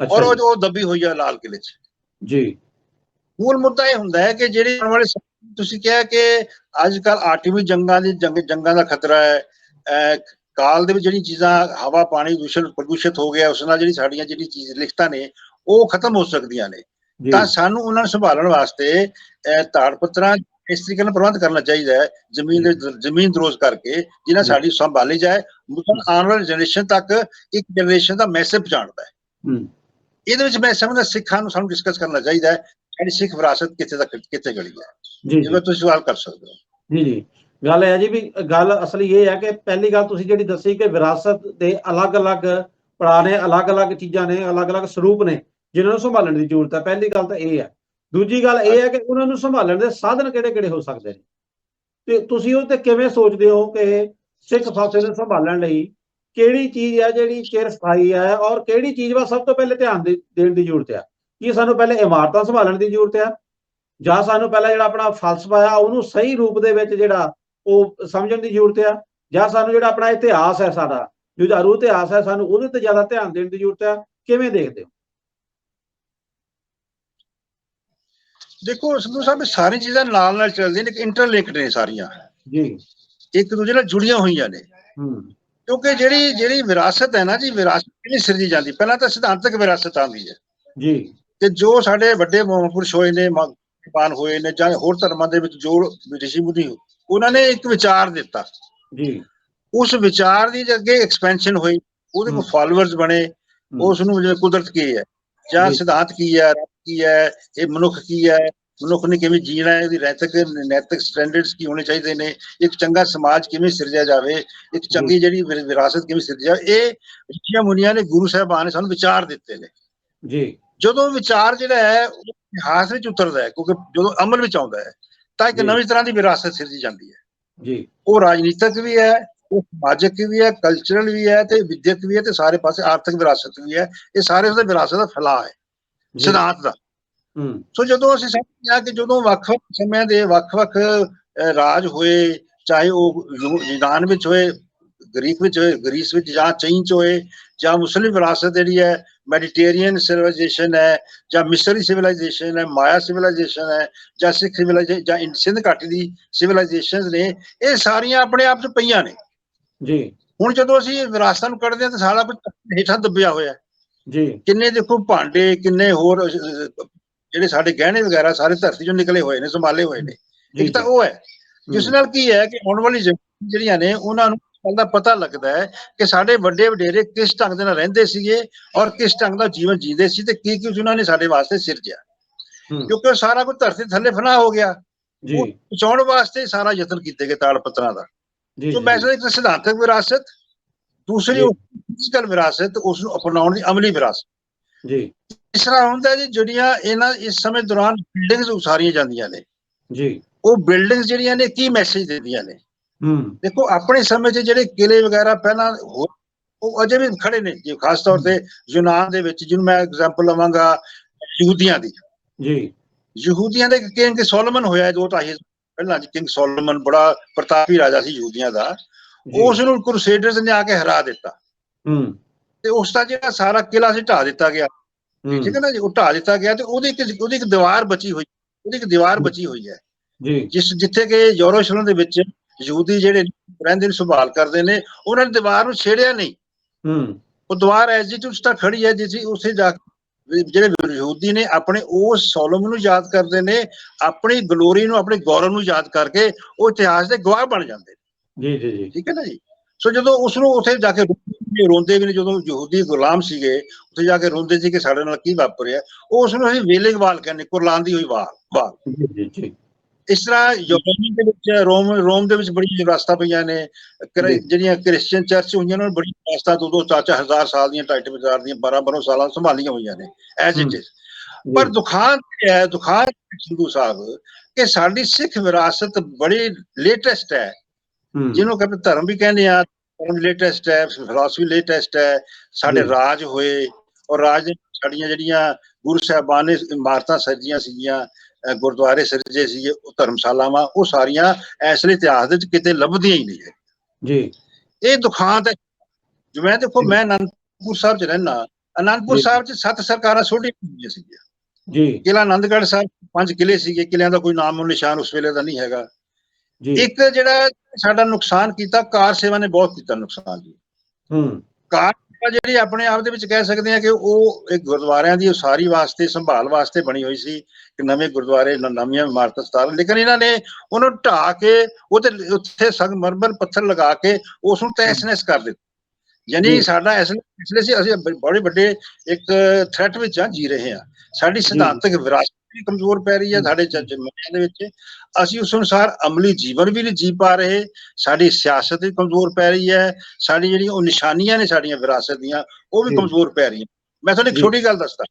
ਔਰ ਉਹ ਦੱਬੀ ਹੋਈ ਹੈ ਲਾਲ ਕਿਲੇ 'ਚ ਜੀ। ਮੂਲ ਮੁੱਦਾ ਇਹ ਹੁੰਦਾ ਹੈ ਕਿ ਜਿਹੜੀ ਆਉਣ ਵਾਲੇ ਤੁਸੀਂ ਕਿਹਾ ਕਿ ਅੱਜ ਕੱਲ੍ਹ ਆਟਮੀ ਜੰਗਾਂ ਦਾ ਖਤਰਾ ਹੈ, ਕਾਲ ਦੇ ਵਿੱਚ ਜਿਹੜੀ ਚੀਜ਼ਾਂ ਹਵਾ ਪਾਣੀ ਪ੍ਰਦੂਸ਼ਿਤ ਹੋ ਗਿਆ, ਉਸ ਨਾਲ ਜਿਹੜੀ ਸਾਡੀਆਂ ਚੀਜ਼ ਲਿਖਤਾਂ ਨੇ ਉਹ ਖਤਮ ਹੋ ਸਕਦੀਆਂ ਨੇ। ਤਾਂ ਸਾਨੂੰ ਉਹਨਾਂ ਨੂੰ ਸੰਭਾਲਣ ਵਾਸਤੇ ਤਾੜ ਪੱਤਰਾਂ ਇਸ ਤਰੀਕੇ ਨਾਲ ਪ੍ਰਬੰਧ ਕਰਨਾ ਚਾਹੀਦਾ ਹੈ, ਜ਼ਮੀਨ ਦਰੋਜ਼ ਕਰਕੇ, ਜਿਹਨਾਂ ਸਾਡੀ ਸੰਭਾਲੀ ਜਾਏ, ਆਉਣ ਵਾਲੀ ਜਨਰੇਸ਼ਨ ਤੱਕ ਇੱਕ ਜਨਰੇਸ਼ਨ ਦਾ ਮੈਸੇਜ ਪਹੁੰਚਾਉਣਾ ਹੈ। ਇਹਦੇ ਵਿੱਚ ਮੈਂ ਸਮਝਦਾ ਸਿੱਖਾਂ ਨੂੰ ਸਾਨੂੰ ਡਿਸਕਸ ਕਰਨਾ ਚਾਹੀਦਾ ਹੈ ਸਾਡੀ ਸਿੱਖ ਵਿਰਾਸਤ ਕਿੱਥੇ ਗਈ ਹੈ ਜੀ। ਜਿਵੇਂ ਤੁਸੀਂ ਸਵਾਲ ਕਰ ਸਕਦੇ ਹੋ ਜੀ। ਜੀ ਗੱਲ ਹੈ ਜੀ, ਵੀ ਗੱਲ ਅਸਲੀ ਇਹ ਹੈ ਕਿ ਪਹਿਲੀ ਗੱਲ ਤੁਸੀਂ ਜਿਹੜੀ ਦੱਸੀ ਕਿ ਵਿਰਾਸਤ ਦੇ ਅਲੱਗ-ਅਲੱਗ ਪੜਾਅ ਨੇ, ਅਲੱਗ-ਅਲੱਗ ਚੀਜ਼ਾਂ ਨੇ, ਅਲੱਗ-ਅਲੱਗ ਸਰੂਪ ਨੇ ਜਿਨ੍ਹਾਂ ਨੂੰ ਸੰਭਾਲਣ ਦੀ ਜ਼ਰੂਰਤ ਹੈ। ਪਹਿਲੀ ਗੱਲ ਤਾਂ ਇਹ ਹੈ। ਦੂਜੀ ਗੱਲ ਇਹ ਹੈ ਕਿ ਉਹਨਾਂ ਨੂੰ ਸੰਭਾਲਣ ਦੇ ਸਾਧਨ ਕਿਹੜੇ-ਕਿਹੜੇ ਹੋ ਸਕਦੇ ਨੇ, ਤੇ ਤੁਸੀਂ ਉਹ ਤੇ ਕਿਵੇਂ ਸੋਚਦੇ ਹੋ ਕਿ ਸਿੱਖ ਫਲਸਫੇ ਨੂੰ ਸੰਭਾਲਣ ਲਈ ਕਿਹੜੀ ਚੀਜ਼ ਹੈ ਜਿਹੜੀ ਚਿਰ ਸਥਾਈ ਹੈ, ਔਰ ਕਿਹੜੀ ਚੀਜ਼ ਵਾ ਸਭ ਤੋਂ ਪਹਿਲੇ ਧਿਆਨ ਦੇਣ ਦੀ ਜ਼ਰੂਰਤ ਆ? ਕੀ ਸਾਨੂੰ ਪਹਿਲੇ ਇਮਾਰਤਾਂ ਸੰਭਾਲਣ ਦੀ ਜ਼ਰੂਰਤ ਆ, ਜਾਂ ਸਾਨੂੰ ਪਹਿਲਾਂ ਜਿਹੜਾ ਆਪਣਾ ਫਲਸਫਾ ਆ ਉਹਨੂੰ ਸਹੀ ਰੂਪ ਦੇ ਵਿੱਚ ਜਿਹੜਾ ਉਹ ਸਮਝਣ ਦੀ ਜ਼ਰੂਰਤ ਆ, ਜਾਂ ਸਾਨੂੰ ਜਿਹੜਾ ਆਪਣਾ ਇਤਿਹਾਸ ਹੈ, ਸਾਡਾ ਜੁਝਾਰੂ ਇਤਿਹਾਸ ਹੈ, ਸਾਨੂੰ ਉਹਦੇ ਤੇ ਜ਼ਿਆਦਾ ਧਿਆਨ ਦੇਣ ਦੀ ਜ਼ਰੂਰਤ ਆ? ਕਿਵੇਂ ਦੇਖਦੇ ਹੋ? ਦੇਖੋ ਸੰਧੂ ਸਾਹਿਬ, ਸਾਰੀ ਚੀਜ਼ਾਂ ਨਾਲ ਨਾਲ ਚੱਲਦੀਆਂ ਨੇ, ਇੰਟਰਲਿੰਕਡ ਨੇ ਸਾਰੀਆਂ ਜੀ, ਇੱਕ ਦੂਜੇ ਨਾਲ ਜੁੜੀਆਂ ਹੋਈਆਂ ਨੇ। ਕਿਉਂਕਿ ਜਿਹੜੀ ਵਿਰਾਸਤ ਹੈ ਨਾ ਜੀ, ਵਿਰਾਸਤ ਕਿਵੇਂ ਸਿਰਜੀ ਜਾਂਦੀ? ਪਹਿਲਾਂ ਤਾਂ ਸਿਧਾਂਤਕ ਵਿਰਾਸਤ ਆਉਂਦੀ ਹੈ ਜੀ, ਕਿ ਜੋ ਸਾਡੇ ਵੱਡੇ ਮਹਾਂਪੁਰਸ਼ ਹੋਏ ਨੇ, ਮਹਾਨ ਹੋਏ ਨੇ, ਜਾਂ ਹੋਰ ਧਰਮਾਂ ਦੇ ਵਿੱਚ ਜੋ ਰਿਸ਼ੀ ਮੁਨੀ, ਉਹਨਾਂ ਨੇ ਇੱਕ ਵਿਚਾਰ ਦਿੱਤਾ ਜੀ, ਉਸ ਵਿਚਾਰ ਦੀ ਅੱਗੇ ਐਕਸਪੈਂਸ਼ਨ ਹੋਈ, ਉਹਦੇ ਕੋਲ ਫਾਲੋਅਰਸ ਬਣੇ, ਉਸ ਨੂੰ ਜਿਵੇਂ ਕੁਦਰਤ ਕੀ ਹੈ, ਜਾਂ ਸਿਧਾਂਤ ਕੀ ਹੈ, ਰੱਬ ਕੀ ਹੈ, ਇਹ ਮਨੁੱਖ ਕੀ ਹੈ, ਮਨੁੱਖ ਨੇ ਕਿਵੇਂ ਜੀਣਾ ਹੈ, ਇਹਦੀ ਨੈਤਿਕ ਸਟੈਂਡਰਡਸ ਕੀ ਹੋਣੇ ਚਾਹੀਦੇ ਨੇ, ਇੱਕ ਚੰਗਾ ਸਮਾਜ ਕਿਵੇਂ ਸਿਰਜਿਆ ਜਾਵੇ, ਇੱਕ ਚੰਗੀ ਜਿਹੜੀ ਵਿਰਾਸਤ ਕਿਵੇਂ ਸਿਰਜਿਆ, ਇਹ ਰਿਸ਼ੀਆਂ ਮੁਨੀਆਂ ਨੇ, ਗੁਰੂ ਸਾਹਿਬਾਨ ਨੇ ਸਾਨੂੰ ਵਿਚਾਰ ਦਿੱਤੇ ਨੇ ਜੀ। ਜਦੋਂ ਵਿਚਾਰ ਜਿਹੜਾ ਹੈ ਉਹ ਇਤਿਹਾਸ ਵਿੱਚ ਉਤਰਦਾ ਹੈ, ਕਿਉਂਕਿ ਜਦੋਂ ਅਮਲ ਵਿੱਚ ਆਉਂਦਾ ਹੈ ਤਾਂ ਇੱਕ ਨਵੀਂ ਤਰ੍ਹਾਂ ਦੀ ਵਿਰਾਸਤ ਸਿਰਜੀ ਜਾਂਦੀ ਹੈ ਜੀ। ਉਹ ਰਾਜਨੀਤਿਕ ਵੀ ਹੈ, ਉਹ ਸਮਾਜਿਕ ਵੀ ਹੈ, ਕਲਚਰਲ ਵੀ ਹੈ, ਤੇ ਵਿਦਿਅਕ ਵੀ ਹੈ, ਤੇ ਸਾਰੇ ਪਾਸੇ ਆਰਥਿਕ ਵਿਰਾਸਤ ਵੀ ਹੈ। ਇਹ ਸਾਰੇ ਉਹਦੇ ਵਿਰਾਸਤ ਦਾ ਫੈਲਾਅ ਹੈ ਸਿਧਾਂਤ ਦਾ। ਸੋ ਜਦੋਂ ਅਸੀਂ ਸਮਝਦੇ ਹਾਂ ਕਿ ਜਦੋਂ ਵੱਖ-ਵੱਖ ਸਮਿਆਂ ਦੇ ਵੱਖ-ਵੱਖ ਰਾਜ ਹੋਏ, ਚਾਹੇ ਉਹ ਯੂਨਾਨ ਵਿੱਚ ਹੋਏ, ਗ੍ਰੀਕ ਵਿੱਚ ਹੋਏ, ਗ੍ਰੀਸ ਵਿੱਚ, ਜਾਂ ਚੀਨ ਚ ਹੋਏ, ਜਾਂ ਮੁਸਲਿਮ ਵਿਰਾਸਤ ਜਿਹੜੀ ਹੈ, ਮੈਡੀਟੇਰੀਅਨ ਸਿਵਲਾਈਜੇਸ਼ਨ ਹੈ, ਜਾਂ ਮਿਸਰੀ ਸਿਵਲਾਈਜੇਸ਼ਨ ਹੈ, ਮਾਇਆ ਸਿਵਲਾਈਜੇਸ਼ਨ ਹੈ, ਜਾਂ ਸਿੱਖ ਸਿਵਲਾਈਜੇਸ਼ਨ, ਜਾਂ ਸਿੰਧ ਘਾਟੀ ਦੀ ਸਿਵਲਾਈਜੇਸ਼ਨ ਨੇ, ਇਹ ਸਾਰੀਆਂ ਆਪਣੇ ਆਪ ਚ ਪਈਆਂ ਨੇ ਜੀ। ਹੁਣ ਜਦੋਂ ਅਸੀਂ ਵਿਰਾਸਤਾਂ ਨੂੰ ਕੱਢਦੇ ਹਾਂ ਤਾਂ ਸਾਰਾ ਕੁਝ ਹੇਠਾਂ ਦੱਬਿਆ ਹੋਇਆ ਜੀ। ਕਿੰਨੇ ਦੇਖੋ ਭਾਂਡੇ, ਕਿੰਨੇ ਹੋਰ ਜਿਹੜੇ ਸਾਡੇ ਗਹਿਣੇ ਵਗੈਰਾ ਸਾਰੇ ਧਰਤੀ ਚੋਂ ਨਿਕਲੇ ਹੋਏ ਨੇ, ਸੰਭਾਲੇ ਹੋਏ ਨੇ। ਇੱਕ ਤਾਂ ਉਹ ਹੈ ਜਿਸ ਨਾਲ ਕੀ ਹੈ ਕਿ ਆਉਣ ਵਾਲੀ ਜਿਹੜੀਆਂ ਨੇ ਉਹਨਾਂ ਨੂੰ ਦਾ ਪਤਾ ਲੱਗਦਾ ਹੈ ਕਿ ਸਾਡੇ ਵੱਡੇ ਵਡੇਰੇ ਕਿਸ ਢੰਗ ਦੇ ਨਾਲ ਰਹਿੰਦੇ ਸੀਗੇ, ਔਰ ਕਿਸ ਢੰਗ ਦਾ ਜੀਵਨ ਜੀਂਦੇ ਸੀ, ਤੇ ਕੀ ਕੁਝ ਉਹਨਾਂ ਨੇ ਸਾਡੇ ਵਾਸਤੇ ਸਿਰਜਿਆ। ਕਿਉਂਕਿ ਉਹ ਸਾਰਾ ਕੁਝ ਧਰਤੀ ਥੱਲੇ ਫਨਾ ਹੋ ਗਿਆ, ਉਹ ਪਹੁੰਚਾਉਣ ਵਾਸਤੇ ਸਾਰਾ ਯਤਨ ਕੀਤੇ ਗਏ ਤਾੜ ਪੱਤਰਾਂ ਦਾ। ਸੋ ਵੈਸੇ ਇੱਕ ਸਿਧਾਂਤਕ ਵਿਰਾਸਤ, ਦੂਸਰੀ ਫਿਜ਼ੀਕਲ ਵਿਰਾਸਤ, ਉਸ ਨੂੰ ਅਪਣਾਉਣ ਦੀ ਅਮਲੀ ਵਿਰਾਸਤ ਜੀ। ਤੀਸਰਾ ਹੁੰਦਾ ਜੀ ਜਿਹੜੀਆਂ ਇਹਨਾਂ ਇਸ ਸਮੇਂ ਦੌਰਾਨ ਬਿਲਡਿੰਗਸ ਉਸਾਰੀਆਂ ਜਾਂਦੀਆਂ ਨੇ ਜੀ, ਉਹ ਬਿਲਡਿੰਗਸ ਜਿਹੜੀਆਂ ਨੇ ਕੀ ਮੈਸੇਜ ਦਿੰਦੀਆਂ ਨੇ? ਦੇਖੋ ਆਪਣੇ ਸਮੇਂ 'ਚ ਜਿਹੜੇ ਕਿਲੇ ਵਗੈਰਾ ਪਹਿਲਾਂ ਉਹ ਅਜੇ ਵੀ ਖੜੇ ਨੇ ਜੀ, ਖਾਸ ਤੌਰ ਤੇ ਯੂਨਾਨ ਦੇ ਵਿੱਚ, ਜਿਹਨੂੰ ਮੈਂ ਐਗਜ਼ਾਮਪਲ ਲਵਾਂਗਾ ਯਹੂਦੀਆਂ ਦੀ ਜੀ। ਯਹੂਦੀਆਂ ਦੇ ਕਿੰਗ ਸੋਲੋਮਨ ਹੋਇਆ 2-2.5 ਪਹਿਲਾਂ, ਕਿੰਗ ਸੋਲੋਮਨ ਬੜਾ ਪ੍ਰਤਾਪੀ ਰਾਜਾ ਸੀ ਯਹੂਦੀਆਂ ਦਾ। ਉਸ ਨੂੰ ਕਰੂਸੇਡਰਸ ਨੇ ਆ ਕੇ ਹਰਾ ਦਿੱਤਾ ਤੇ ਉਸ ਦਾ ਜਿਹੜਾ ਸਾਰਾ ਕਿਲਾ ਸੀ ਢਾਹ ਦਿੱਤਾ ਗਿਆ, ਠੀਕ ਹੈ ਨਾ ਜੀ। ਉਹ ਢਾਹ ਦਿੱਤਾ ਗਿਆ ਤੇ ਉਹਦੀ ਇੱਕ ਦੀਵਾਰ ਬਚੀ ਹੋਈ, ਹੈ ਜੀ, ਜਿੱਥੇ ਕਿ ਯਰੂਸ਼ਲਮ ਦੇ ਵਿੱਚ ਯਹੂਦੀ ਜਿਹੜੇ ਰਹਿੰਦੇ ਨੇ, ਸੰਭਾਲ ਕਰਦੇ ਨੇ, ਉਹਨਾਂ ਨੇ ਦੀਵਾਰ ਨੂੰ ਛੇੜਿਆ ਨਹੀਂ। ਉਹ ਦੀਵਾਰ ਐਜ ਇਟ ਇਜ਼ ਤਾਂ ਖੜੀ ਹੈ ਜਿਸ ਉੱਥੇ ਜਾ ਕੇ ਜਿਹੜੇ ਯਹੂਦੀ ਨੇ ਆਪਣੇ ਉਸ ਸੋਲੋਮਨ ਨੂੰ ਯਾਦ ਕਰਦੇ ਨੇ, ਆਪਣੀ ਗਲੋਰੀ ਨੂੰ, ਆਪਣੇ ਗੌਰਵ ਨੂੰ ਯਾਦ ਕਰਕੇ ਉਹ ਇਤਿਹਾਸ ਦੇ ਗਵਾਹ ਬਣ ਜਾਂਦੇ ਨੇ ਜੀ, ਠੀਕ ਹੈ ਨਾ ਜੀ। ਸੋ ਜਦੋਂ ਉਸਨੂੰ ਉੱਥੇ ਜਾ ਕੇ ਰੋਂਦੇ ਵੀ ਨੇ, ਜਦੋਂ ਯਹੂਦੀ ਗੁਲਾਮ ਸੀਗੇ ਉੱਥੇ ਜਾ ਕੇ ਰੋਂਦੇ ਸੀ ਕਿ ਸਾਡੇ ਨਾਲ ਕੀ ਵਾਪਰਿਆ, ਉਹ ਉਸਨੂੰ ਅਸੀਂ ਵੇਲੇ ਵਾਲ ਕਹਿੰਦੇ, ਕੁਰਲਾਂਦੀ ਹੋਈ ਵਾਲ। ਇਸ ਤਰ੍ਹਾਂ ਯੂਨਾਨ ਦੇ ਵਿੱਚ, ਰੋਮ ਦੇ ਵਿੱਚ ਬੜੀ ਵਿਰਾਸਤਾਂ ਪਈਆਂ ਨੇ, ਜਿਹੜੀਆਂ ਕ੍ਰਿਸਚੀਅਨ ਚਰਚ ਹੋਈਆਂ ਉਹਨਾਂ ਨੇ ਬੜੀ ਵਿਰਾਸਤਾਂ 2-2 1000 ਸਾਲ ਦੀਆਂ, 2.5 ਦੀਆਂ, 12 ਸਾਲਾਂ ਸੰਭਾਲੀਆਂ ਹੋਈਆਂ ਨੇ ਐਜ ਇਟ ਇਜ਼। ਪਰ ਦੁਖਾਂਤ ਸੰਧੂ ਸਾਹਿਬ ਕਿ ਸਾਡੀ ਸਿੱਖ ਵਿਰਾਸਤ ਬੜੀ ਲੇਟੈਸਟ ਹੈ, ਜਿਹਨੂੰ ਕਹਿੰਦੇ ਧਰਮ ਵੀ ਕਹਿੰਦੇ ਆ, ਧਰਮ ਲੇਟੈਸਟ ਹੈ, ਫਿਲਾਸਫੀ ਲੇਟੈਸਟ ਹੈ। ਸਾਡੇ ਰਾਜ ਹੋਏ, ਔਰ ਰਾਜ ਸਾਡੀਆਂ ਜਿਹੜੀਆਂ ਗੁਰੂ ਸਾਹਿਬਾਨ ਨੇ ਇਮਾਰਤਾਂ ਸਿਰਜੀਆਂ ਸੀਗੀਆਂ, ਗੁਰਦੁਆਰੇ ਸਿਰਜੇ ਸੀਗੇ, ਉਹ ਧਰਮਸ਼ਾਲਾਵਾਂ, ਉਹ ਸਾਰੀਆਂ ਇਸ ਲਈ ਇਤਿਹਾਸ ਦੇ ਵਿੱਚ ਕਿਤੇ ਲੱਭਦੀਆਂ ਹੀ ਨਹੀਂ ਹੈ ਜੀ। ਇਹ ਦੁਖਾਂਤ ਹੈ। ਜਿਵੇਂ ਦੇਖੋ ਮੈਂ ਅਨੰਦਪੁਰ ਸਾਹਿਬ 'ਚ ਰਹਿਣਾ, ਅਨੰਦਪੁਰ ਸਾਹਿਬ 'ਚ 7 ਸਰਕਾਰਾਂ ਛੋਟੀਆਂ ਹੋਈਆਂ ਸੀਗੀਆਂ ਜੀ। ਕਿਲ੍ਹਾ ਆਨੰਦਗੜ੍ਹ ਸਾਹਿਬ 5 ਕਿਲ੍ਹੇ ਸੀਗੇ, ਕਿਲ੍ਹਿਆਂ ਦਾ ਕੋਈ ਨਾਮੋ ਨਿਸ਼ਾਨ ਉਸ ਵੇਲੇ ਦਾ ਨਹੀਂ ਹੈਗਾ ਜੀ। ਇੱਕ ਜਿਹੜਾ ਸਾਡਾ ਨੁਕਸਾਨ ਕੀਤਾ, ਕਾਰ ਸੇਵਾ ਨੇ ਬਹੁਤ ਕੀਤਾ ਨੁਕਸਾਨ ਜੀ। ਕਾਰ ਜਿਹੜੀ ਆਪਣੇ ਆਪ ਦੇ ਵਿੱਚ ਕਹਿ ਸਕਦੇ ਆ ਕਿ ਉਹ ਇੱਕ ਗੁਰਦੁਆਰਿਆਂ ਦੀ ਉਸਾਰੀ ਵਾਸਤੇ, ਸੰਭਾਲ ਵਾਸਤੇ ਬਣੀ ਹੋਈ ਸੀ ਕਿ ਨਵੇਂ ਗੁਰਦੁਆਰੇ, ਨਵੀਆਂ ਇਮਾਰਤਾਂ ਸਤਾਰਨ, ਲੇਕਿਨ ਇਹਨਾਂ ਨੇ ਉਹਨੂੰ ਢਾਹ ਕੇ ਉੱਥੇ ਸੰਗਮਰਮਰ ਪੱਥਰ ਲਗਾ ਕੇ ਉਸ ਨੂੰ ਤਹਿਸ-ਨਹਿਸ ਕਰ ਦਿੱਤਾ। ਯਾਨੀ ਸਾਡਾ ਇਸ ਲਈ ਅਸੀਂ ਬੜੇ ਵੱਡੇ ਇੱਕ ਥ੍ਰੈਟ ਵਿੱਚ ਜੀ ਰਹੇ ਹਾਂ। ਸਾਡੀ ਸਿਧਾਂਤਕ ਵਿਰਾਸਤ ਵੀ ਕਮਜ਼ੋਰ ਪੈ ਰਹੀ ਹੈ ਸਾਡੇ ਜਮਾਨੇ ਦੇ ਵਿੱਚ, ਅਸੀਂ ਉਸ ਅਨੁਸਾਰ ਅਮਲੀ ਜੀਵਨ ਵੀ ਨਹੀਂ ਜੀ ਪਾ ਰਹੇ, ਸਾਡੀ ਸਿਆਸਤ ਵੀ ਕਮਜ਼ੋਰ ਪੈ ਰਹੀ ਹੈ, ਸਾਡੀ ਜਿਹੜੀਆਂ ਉਹ ਨਿਸ਼ਾਨੀਆਂ ਨੇ ਸਾਡੀਆਂ ਵਿਰਾਸਤ ਦੀਆਂ ਉਹ ਵੀ ਕਮਜ਼ੋਰ ਪੈ ਰਹੀਆਂ। ਮੈਂ ਤੁਹਾਨੂੰ ਇੱਕ ਛੋਟੀ ਗੱਲ ਦੱਸਦਾ,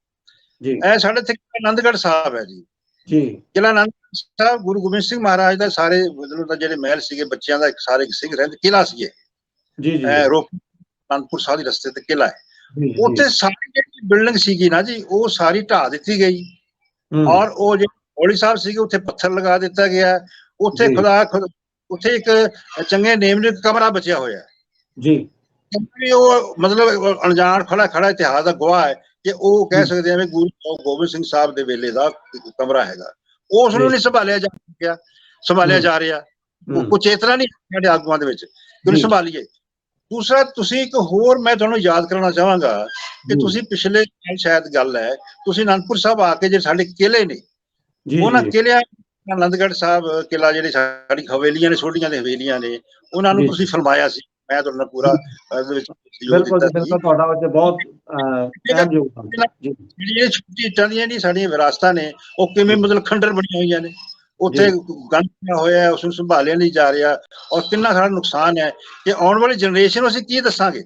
ਇਹ ਸਾਡੇ ਇੱਥੇ ਆਨੰਦਗੜ੍ਹ ਸਾਹਿਬ ਹੈ ਜੀ, ਜੀ ਕਿਲਾ ਆਨੰਦਪੁਰ ਸਾਹਿਬ ਗੁਰੂ ਗੋਬਿੰਦ ਸਿੰਘ ਮਹਾਰਾਜ ਦਾ ਸਾਰੇ ਮਤਲਬ ਜਿਹੜੇ ਮਹਿਲ ਸੀਗੇ ਬੱਚਿਆਂ ਦਾ, ਇੱਕ ਸਾਰੇ ਸਿੰਘ ਰਹਿੰਦੇ ਕਿਲਾ ਸੀਗੇ। ਜੀ ਜੀ ਰੋਪੜ ਆਨੰਦਪੁਰ ਸਾਹਿਬ ਦੇ ਰਸਤੇ ਤੇ ਕਿਲਾ ਹੈ। ਜੀ ਉੱਥੇ ਸਾਰੀ ਜਿਹੜੀ ਬਿਲਡਿੰਗ ਸੀਗੀ ਨਾ ਜੀ, ਉਹ ਸਾਰੀ ਢਾਹ ਦਿੱਤੀ ਗਈ। ਔਰ ਉਹ ਜਿਹੜੇ ਹੌਲੀ ਸਾਹਿਬ ਸੀਗੇ ਉੱਥੇ ਪੱਥਰ ਲਗਾ ਦਿੱਤਾ ਗਿਆ। ਉੱਥੇ ਉੱਥੇ ਇੱਕ ਚੰਗੇ ਨੇਮ ਦਾ ਕਮਰਾ ਬਚਿਆ ਹੋਇਆ ਜੀ। ਉਹ ਮਤਲਬ ਅਣਜਾਣ ਖੜਾ ਇਤਿਹਾਸ ਦਾ ਗਵਾਹ ਹੈ ਕਿ ਉਹ ਕਹਿ ਸਕਦੇ ਆ ਵੀ ਗੁਰੂ ਗੋਬਿੰਦ ਸਿੰਘ ਸਾਹਿਬ ਦੇ ਵੇਲੇ ਦਾ ਕਮਰਾ ਹੈਗਾ। ਉਸ ਨੂੰ ਨਹੀਂ ਸੰਭਾਲਿਆ ਜਾ ਰਿਹਾ। ਕੋਈ ਚੇਤਨਾ ਨਹੀਂ ਸਾਡੇ ਆਗੂਆਂ ਦੇ ਵਿੱਚ ਕਿ ਉਹਨੂੰ ਸੰਭਾਲੀਏ। ਦੂਸਰਾ, ਤੁਸੀਂ ਇੱਕ ਹੋਰ ਮੈਂ ਤੁਹਾਨੂੰ ਯਾਦ ਕਰਾਉਣਾ ਚਾਹਾਂਗਾ ਕਿ ਤੁਸੀਂ ਪਿਛਲੇ ਸ਼ਾਇਦ ਗੱਲ ਹੈ, ਤੁਸੀਂ ਅਨੰਦਪੁਰ ਸਾਹਿਬ ਆ ਕੇ ਜਿਹੜੇ ਸਾਡੇ ਕਿਲੇ ਨੇ, ਉਹਨਾਂ ਕਿਲਿਆਂ ਆਨੰਦਗੜ੍ਹ ਸਾਹਿਬ ਕਿਲਾ, ਜਿਹੜੇ ਸਾਡੀ ਹਵੇਲੀਆਂ ਨੇ, ਛੋਟੀਆਂ ਦੇ ਹਵੇਲੀਆਂ ਨੇ, ਉਹਨਾਂ ਨੂੰ ਤੁਸੀਂ ਫਿਲਮਾਇਆ ਸੀ। ਮੈਂ ਤੁਹਾਡੇ ਨਾਲ ਪੂਰਾ ਬਿਲਕੁਲ ਤੁਹਾਡਾ ਬਹੁਤ ਜਿਹੜੀਆਂ ਛੋਟੀ ਇੱਟਾਂ ਦੀਆਂ ਜਿਹੜੀ ਸਾਡੀਆਂ ਵਿਰਾਸਤਾਂ ਨੇ, ਉਹ ਕਿਵੇਂ ਮਤਲਬ ਖੰਡਰ ਬਣੀਆਂ ਹੋਈਆਂ ਨੇ, ਉੱਥੇ ਗੰਦ ਹੋਇਆ, ਉਸ ਨੂੰ ਸੰਭਾਲਿਆ ਨਹੀਂ ਜਾ ਰਿਹਾ, ਔਰ ਕਿੰਨਾ ਸਾਡਾ ਨੁਕਸਾਨ ਹੈ ਕਿ ਆਉਣ ਵਾਲੀ ਜਨਰੇਸ਼ਨ ਨੂੰ ਅਸੀਂ ਕੀ ਦੱਸਾਂਗੇ।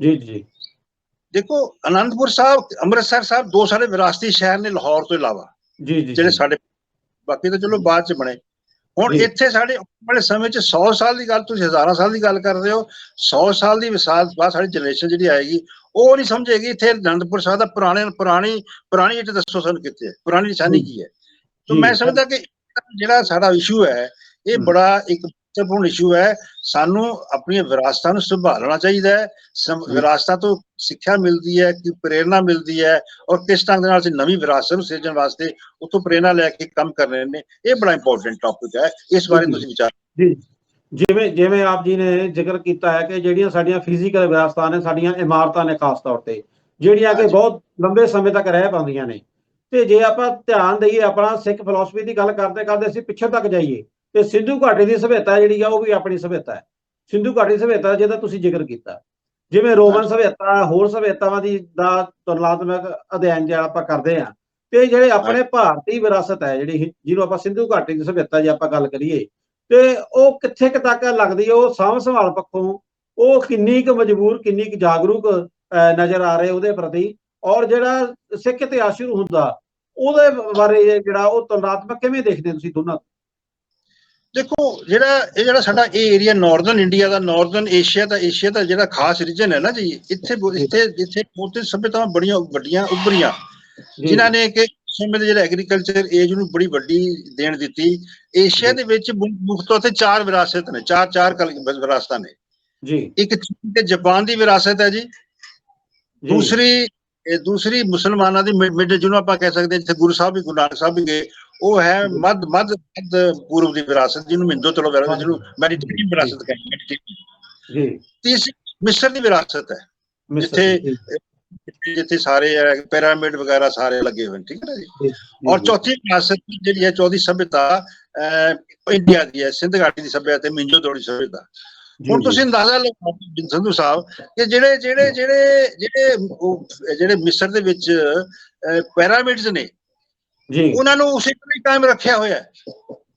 ਜੀ ਜੀ ਦੇਖੋ, ਅਨੰਦਪੁਰ ਸਾਹਿਬ, ਅੰਮ੍ਰਿਤਸਰ ਸਾਹਿਬ ਦੋ ਸਾਡੇ ਵਿਰਾਸਤੀ ਸ਼ਹਿਰ ਨੇ ਲਾਹੌਰ ਤੋਂ ਇਲਾਵਾ, ਜਿਹੜੇ ਸਾਡੇ, ਬਾਕੀ ਤਾਂ ਚਲੋ ਬਾਅਦ ਚ ਬਣੇ। ਹੁਣ ਇੱਥੇ ਸਾਡੇ ਆਉਣ ਵਾਲੇ ਸਮੇਂ ਚ 100 ਸਾਲ ਦੀ ਗੱਲ, ਤੁਸੀਂ 1000 ਸਾਲ ਦੀ ਗੱਲ ਕਰ ਰਹੇ ਹੋ, 100 ਸਾਲ ਦੀ ਵਿਸਾਲ ਬਾਅਦ ਸਾਡੀ ਜਨਰੇਸ਼ਨ ਜਿਹੜੀ ਆਏਗੀ, ਉਹ ਨਹੀਂ ਸਮਝੇਗੀ ਇੱਥੇ ਅਨੰਦਪੁਰ ਸਾਹਿਬ ਦਾ ਪੁਰਾਣੀ ਇੱਟ ਦੱਸੋ ਸਾਨੂੰ ਕਿੱਥੇ ਹੈ, ਪੁਰਾਣੀ ਨਿਸ਼ਾਨੀ ਕੀ ਹੈ। ਤਾਂ ਮੈਂ ਸਮਝਦਾ ਕਿ ਜਿਹੜਾ ਸਾਡਾ ਇਸ਼ੂ ਹੈ, ਇਹ ਬੜਾ ਇੱਕ ਮਹੱਤਵਪੂਰਨ ਇਸ਼ੂ ਹੈ। ਸਾਨੂੰ ਆਪਣੀਆਂ ਵਿਰਾਸਤਾਂ ਨੂੰ ਸੰਭਾਲਣਾ ਚਾਹੀਦਾ ਹੈ। ਵਿਰਾਸਤਾਂ ਤੋਂ ਸਿੱਖਿਆ ਮਿਲਦੀ ਹੈ, ਕਿ ਪ੍ਰੇਰਨਾ ਮਿਲਦੀ ਹੈ, ਔਰ ਕਿਸ ਢੰਗ ਦੇ ਨਾਲ ਅਸੀਂ ਨਵੀਂ ਵਿਰਾਸਤ ਨੂੰ ਸਿਰਜਣ ਵਾਸਤੇ ਉੱਥੋਂ ਪ੍ਰੇਰਨਾ ਲੈ ਕੇ ਕੰਮ ਕਰ ਰਹੇ ਨੇ। ਇਹ ਬੜਾ ਇੰਪੋਰਟੈਂਟ ਟੌਪਿਕ ਹੈ, ਇਸ ਬਾਰੇ ਤੁਸੀਂ ਵਿਚਾਰ। ਜੀ, ਜਿਵੇਂ ਆਪ ਜੀ ਨੇ ਜ਼ਿਕਰ ਕੀਤਾ ਹੈ ਕਿ ਜਿਹੜੀਆਂ ਸਾਡੀਆਂ ਫਿਜ਼ੀਕਲ ਵਿਰਾਸਤਾਂ ਨੇ, ਸਾਡੀਆਂ ਇਮਾਰਤਾਂ ਨੇ, ਖਾਸ ਤੌਰ ਤੇ ਜਿਹੜੀਆਂ ਕਿ ਬਹੁਤ ਲੰਬੇ ਸਮੇਂ ਤੱਕ ਰਹਿ ਪਾਉਂਦੀਆਂ ਨੇ, ਤੇ ਜੇ ਆਪਾਂ ਧਿਆਨ ਦਈਏ, ਆਪਣਾ ਸਿੱਖ ਫਿਲਾਸਫੀ ਦੀ ਗੱਲ ਕਰਦੇ ਅਸੀਂ ਪਿੱਛੇ ਤੱਕ ਜਾਈਏ, ਤੇ ਸਿੰਧੂ ਘਾਟੀ ਦੀ ਸਭਿਅਤਾ ਜਿਹੜੀ ਆ, ਉਹ ਵੀ ਆਪਣੀ ਸਭਿਅਤਾ ਹੈ। ਸਿੰਧੂ ਘਾਟੀ ਸਭਿਅਤਾ ਜਿਹਦਾ ਤੁਸੀਂ ਜ਼ਿਕਰ ਕੀਤਾ, ਜਿਵੇਂ ਰੋਮਨ ਸਭਿਅਤਾ, ਹੋਰ ਸਭਿਅਤਾਵਾਂ ਦਾ ਤੁਲਨਾਤਮਕ ਅਧਿਐਨ ਜਿਹੜਾ ਆਪਾਂ ਕਰਦੇ ਆ, ਤੇ ਜਿਹੜੇ ਆਪਣੇ ਭਾਰਤੀ ਵਿਰਾਸਤ ਹੈ, ਜਿਹੜੀ ਜਿਹਨੂੰ ਆਪਾਂ ਸਿੰਧੂ ਘਾਟੀ ਦੀ ਸਭਿਅਤਾ ਜੇ ਆਪਾਂ ਗੱਲ ਕਰੀਏ, ਤੇ ਉਹ ਕਿੱਥੇ ਕੁ ਤੱਕ ਲੱਗਦੀ ਹੈ, ਉਹ ਸਾਂਭ ਸੰਭਾਲ ਪੱਖੋਂ ਉਹ ਕਿੰਨੀ ਕੁ ਮਜਬੂਰ, ਕਿੰਨੀ ਕੁ ਜਾਗਰੂਕ ਨਜ਼ਰ ਆ ਰਹੇ ਉਹਦੇ ਪ੍ਰਤੀ, ਔਰ ਜਿਹੜਾ ਸਿੱਖ ਇਤਿਹਾਸ ਸ਼ੁਰੂ ਹੁੰਦਾ ਉਹਦੇ ਬਾਰੇ ਜਿਹੜਾ ਉਹ ਤੁਲਨਾਤਮਕ ਕਿਵੇਂ ਦੇਖਦੇ ਤੁਸੀਂ ਦੋਨਾਂ? ਦੇਖੋ, ਜਿਹੜਾ ਸਾਡਾ ਇਹ ਏਰੀਆ ਨਾਰਥਰਨ ਇੰਡੀਆ ਦਾ, ਨਾਰਥਰਨ ਏਸ਼ੀਆ ਦਾ ਜਿਹੜਾ ਖਾਸ ਰੀਜਨ ਹੈ ਨਾ ਜੀ, ਇੱਥੇ ਬਹੁਤ ਸਭਿਅਤਾਵਾਂ ਬੜੀਆਂ ਵੱਡੀਆਂ ਉੱਭਰੀਆਂ, ਜਿਨ੍ਹਾਂ ਨੇ ਕਿ ਸਮੇਂ ਦੇ ਜਿਹੜਾ ਐਗਰੀਕਲਚਰ ਏਜ ਨੂੰ ਬੜੀ ਵੱਡੀ ਦੇਣ ਦਿੱਤੀ। ਏਸ਼ੀਆ ਦੇ ਵਿੱਚ ਮੁੱਖ ਤੌਰ ਤੇ ਚਾਰ ਵਿਰਾਸਤ ਨੇ, ਚਾਰ ਵਿਰਾਸਤਾਂ ਨੇ ਜੀ। ਇੱਕ ਚੀਨ ਤੇ ਜਾਪਾਨ ਦੀ ਵਿਰਾਸਤ ਹੈ ਜੀ, ਦੂਸਰੀ ਮੁਸਲਮਾਨਾਂ ਦੀ ਮਿਡ, ਜਿਹਨੂੰ ਆਪਾਂ ਕਹਿ ਸਕਦੇ ਹਾਂ, ਜਿੱਥੇ ਗੁਰੂ ਸਾਹਿਬ ਵੀ, ਗੁਰੂ ਨਾਨਕ ਸਾਹਿਬ ਵੀ ਗਏ, ਉਹ ਹੈ ਮੱਧ ਪੂਰਬ ਦੀ ਵਿਰਾਸਤ, ਜਿਹਨੂੰ ਹਿੰਦੂ ਤੋਂ ਜਿਹਨੂੰ ਮੈਡੀਟੇਰੀਅਨ ਵਿਰਾਸਤ ਕਹਿੰਦੇ ਜੀ। ਤੀਸਰੀ ਮਿਸਰ ਦੀ ਵਿਰਾਸਤ ਹੈ, ਜਿੱਥੇ ਸਾਰੇ ਪਿਰਾਮਿਡ ਵਗੈਰਾ ਸਾਰੇ ਲੱਗੇ ਹੋਏ, ਠੀਕ ਹੈ ਜੀ। ਔਰ ਚੌਥੀ ਵਿਰਾਸਤ ਜਿਹੜੀ ਹੈ, ਚੌਥੀ ਸਭਿਅਤਾ ਇੰਡੀਆ ਦੀ ਹੈ, ਸਿੰਧ ਘਾਟੀ ਦੀ ਸਭਿਅਤਾ ਤੇ ਮਿੰਜੋ ਦੌੜੀ ਸਭਿਅਤਾ। ਹੁਣ ਤੁਸੀਂ ਅੰਦਾਜ਼ਾ ਲਗਾਓ ਸੰਧੂ ਸਾਹਿਬ ਕਿ ਜਿਹੜੇ ਮਿਸਰ ਦੇ ਵਿੱਚ ਪਿਰਾਮਿਡਸ ਨੇ, ਉਹਨਾਂ ਨੂੰ ਉਸੇ ਤਰ੍ਹਾਂ ਕਾਇਮ ਰੱਖਿਆ ਹੋਇਆ ਹੈ।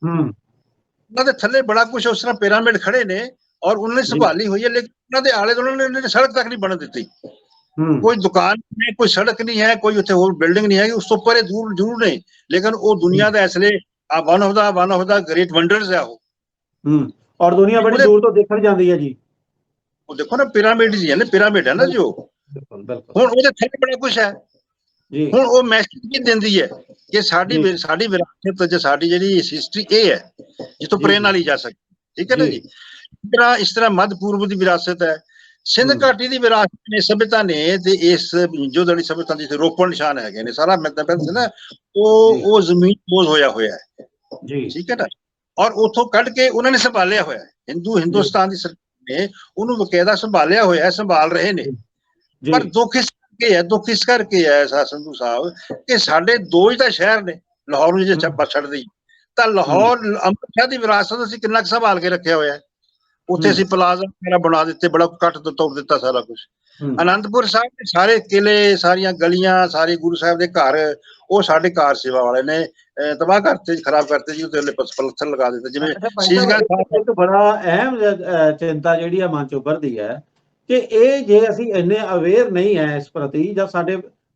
ਉਹਨਾਂ ਦੇ ਥੱਲੇ ਬੜਾ ਕੁਝ ਉਸ ਤਰ੍ਹਾਂ ਪਿਰਾਮਿਡ ਖੜੇ ਨੇ, ਔਰ ਉਹਨਾਂ ਨੇ ਸੰਭਾਲੀ ਹੋਈ ਹੈ, ਲੇਕਿਨ ਉਹਨਾਂ ਦੇ ਆਲੇ ਦੁਆਲੇ ਸੜਕ ਤੱਕ ਨਹੀਂ ਬਣ ਦਿੱਤੀ। ਕੋਈ ਦੁਕਾਨ ਨਹੀਂ, ਕੋਈ ਸੜਕ ਨਹੀਂ ਹੈ, ਕੋਈ ਉੱਥੇ ਹੋਰ ਬਿਲਡਿੰਗ ਨਹੀਂ ਹੈਗੀ, ਉਸ ਤੋਂ ਪਰੇ ਦੂਰ ਜ਼ਰੂਰ ਨੇ, ਲੇਕਿਨ ਉਹ ਦੁਨੀਆ ਦਾ ਇਸ ਲਈ one of the great wonders ਹੈ ਉਹ। ਔਰ ਦੁਨੀਆ ਬੜੀ ਦੂਰ ਤੋਂ ਦੇਖਣ ਜਾਂਦੀ ਹੈ ਜੀ। ਉਹ ਦੇਖੋ ਨਾ, ਪਿਰਾਮਿਡ ਜੀ ਹੈ ਨਾ, ਪਿਰਾਮਿਡ ਹੈ ਨਾ ਜੋ। ਹੁਣ ਉਹਦੇ ਥੱਲੇ ਬੜਾ ਕੁਝ ਹੈ। ਹੁਣ ਉਹ ਮੈਸੇਜ ਕੀ ਦਿੰਦੀ ਹੈ ਕਿ ਸਾਡੀ ਵਿਰਾਸਤ, ਸਾਡੀ ਜਿਹੜੀ ਹਿਸਟਰੀ ਇਹ ਹੈ ਜਿੱਥੋਂ ਪ੍ਰੇਰਨਾ ਲਈ ਜਾ ਸਕਦੀ, ਠੀਕ ਹੈ ਨਾ ਜੀ। ਇਸ ਤਰ੍ਹਾਂ ਮੱਧ ਪੂਰਬ ਦੀ ਵਿਰਾਸਤ ਹੈ, ਸਿੰਧ ਘਾਟੀ ਦੀ ਵਿਰਾਸਤ ਨੇ, ਸਭਿਅਤਾ ਨੇ, ਤੇ ਇਸ ਜੋ ਦੜੀ ਸਭਿਅਤਾ ਜਿੱਥੇ ਰੋਪਣ ਨਿਸ਼ਾਨ ਹੈਗੇ ਨੇ, ਸਾਰਾ ਮਤਲਬ ਨਾ ਉਹ ਜ਼ਮੀਨ ਬੋਝ ਹੋਇਆ ਹੈ ਜੀ, ਠੀਕ ਹੈ ਨਾ। ਔਰ ਉੱਥੋਂ ਕੱਢ ਕੇ ਉਹਨਾਂ ਨੇ ਸੰਭਾਲਿਆ ਹੋਇਆ, ਹਿੰਦੁਸਤਾਨ ਦੀ ਸਰਕਾਰ ਨੇ ਉਹਨੂੰ ਬਕਾਇਦਾ ਸੰਭਾਲਿਆ ਹੋਇਆ, ਸੰਭਾਲ ਰਹੇ ਨੇ। ਪਰ ਦੁੱਖ ਇਸ ਕਰਕੇ ਹੈ ਸੰਧੂ ਸਾਹਿਬ ਕਿ ਸਾਡੇ ਦੋ ਹੀ ਤਾਂ ਸ਼ਹਿਰ ਨੇ, ਲਾਹੌਰ ਨੂੰ ਜੇ ਛੱਡ ਦੇਈਏ ਤਾਂ ਲਾਹੌਰ, ਅੰਮ੍ਰਿਤਸਰ ਦੀ ਵਿਰਾਸਤ ਅਸੀਂ ਕਿੰਨਾ ਕੁ ਸੰਭਾਲ ਕੇ ਰੱਖਿਆ ਹੋਇਆ। ਉੱਥੇ ਅਸੀਂ ਪਲਾਜ਼ਾ ਵਗੈਰਾ ਬਣਾ ਦਿੱਤੇ, ਬੜਾ ਕੱਟ ਤੋੜ ਦਿੱਤਾ ਸਾਰਾ ਕੁਛ। ਅਨੰਦਪੁਰ ਸਾਹਿਬ ਦੇ ਸਾਰੇ ਕਿਲੇ, ਸਾਰੀਆਂ ਗਲੀਆਂ, ਸਾਰੇ ਗੁਰੂ ਸਾਹਿਬ ਦੇ ਘਰ, ਉਹ ਸਾਡੇ ਕਾਰ ਸੇਵਾ ਵਾਲੇ ਨੇ ਤਬਾਹ ਕਰਤੇ, ਖਰਾਬ ਕਰਤੇ ਜੀ। ਉਹਦੇ ਪੱਥਰ ਲਗਾ ਦਿੱਤੇ। ਜਿਵੇਂ ਇੱਕ ਬੜਾ ਅਹਿਮ ਚਿੰਤਾ ਜਿਹੜੀ ਆ ਮਨ ਚ ਉੱਭਰਦੀ ਹੈ ਕਿ ਇਹ ਜੇ ਅਸੀਂ ਇੰਨੇ ਅਵੇਅਰ ਨਹੀਂ ਹੈ ਇਸ ਪ੍ਰਤੀ, ਜਾਂ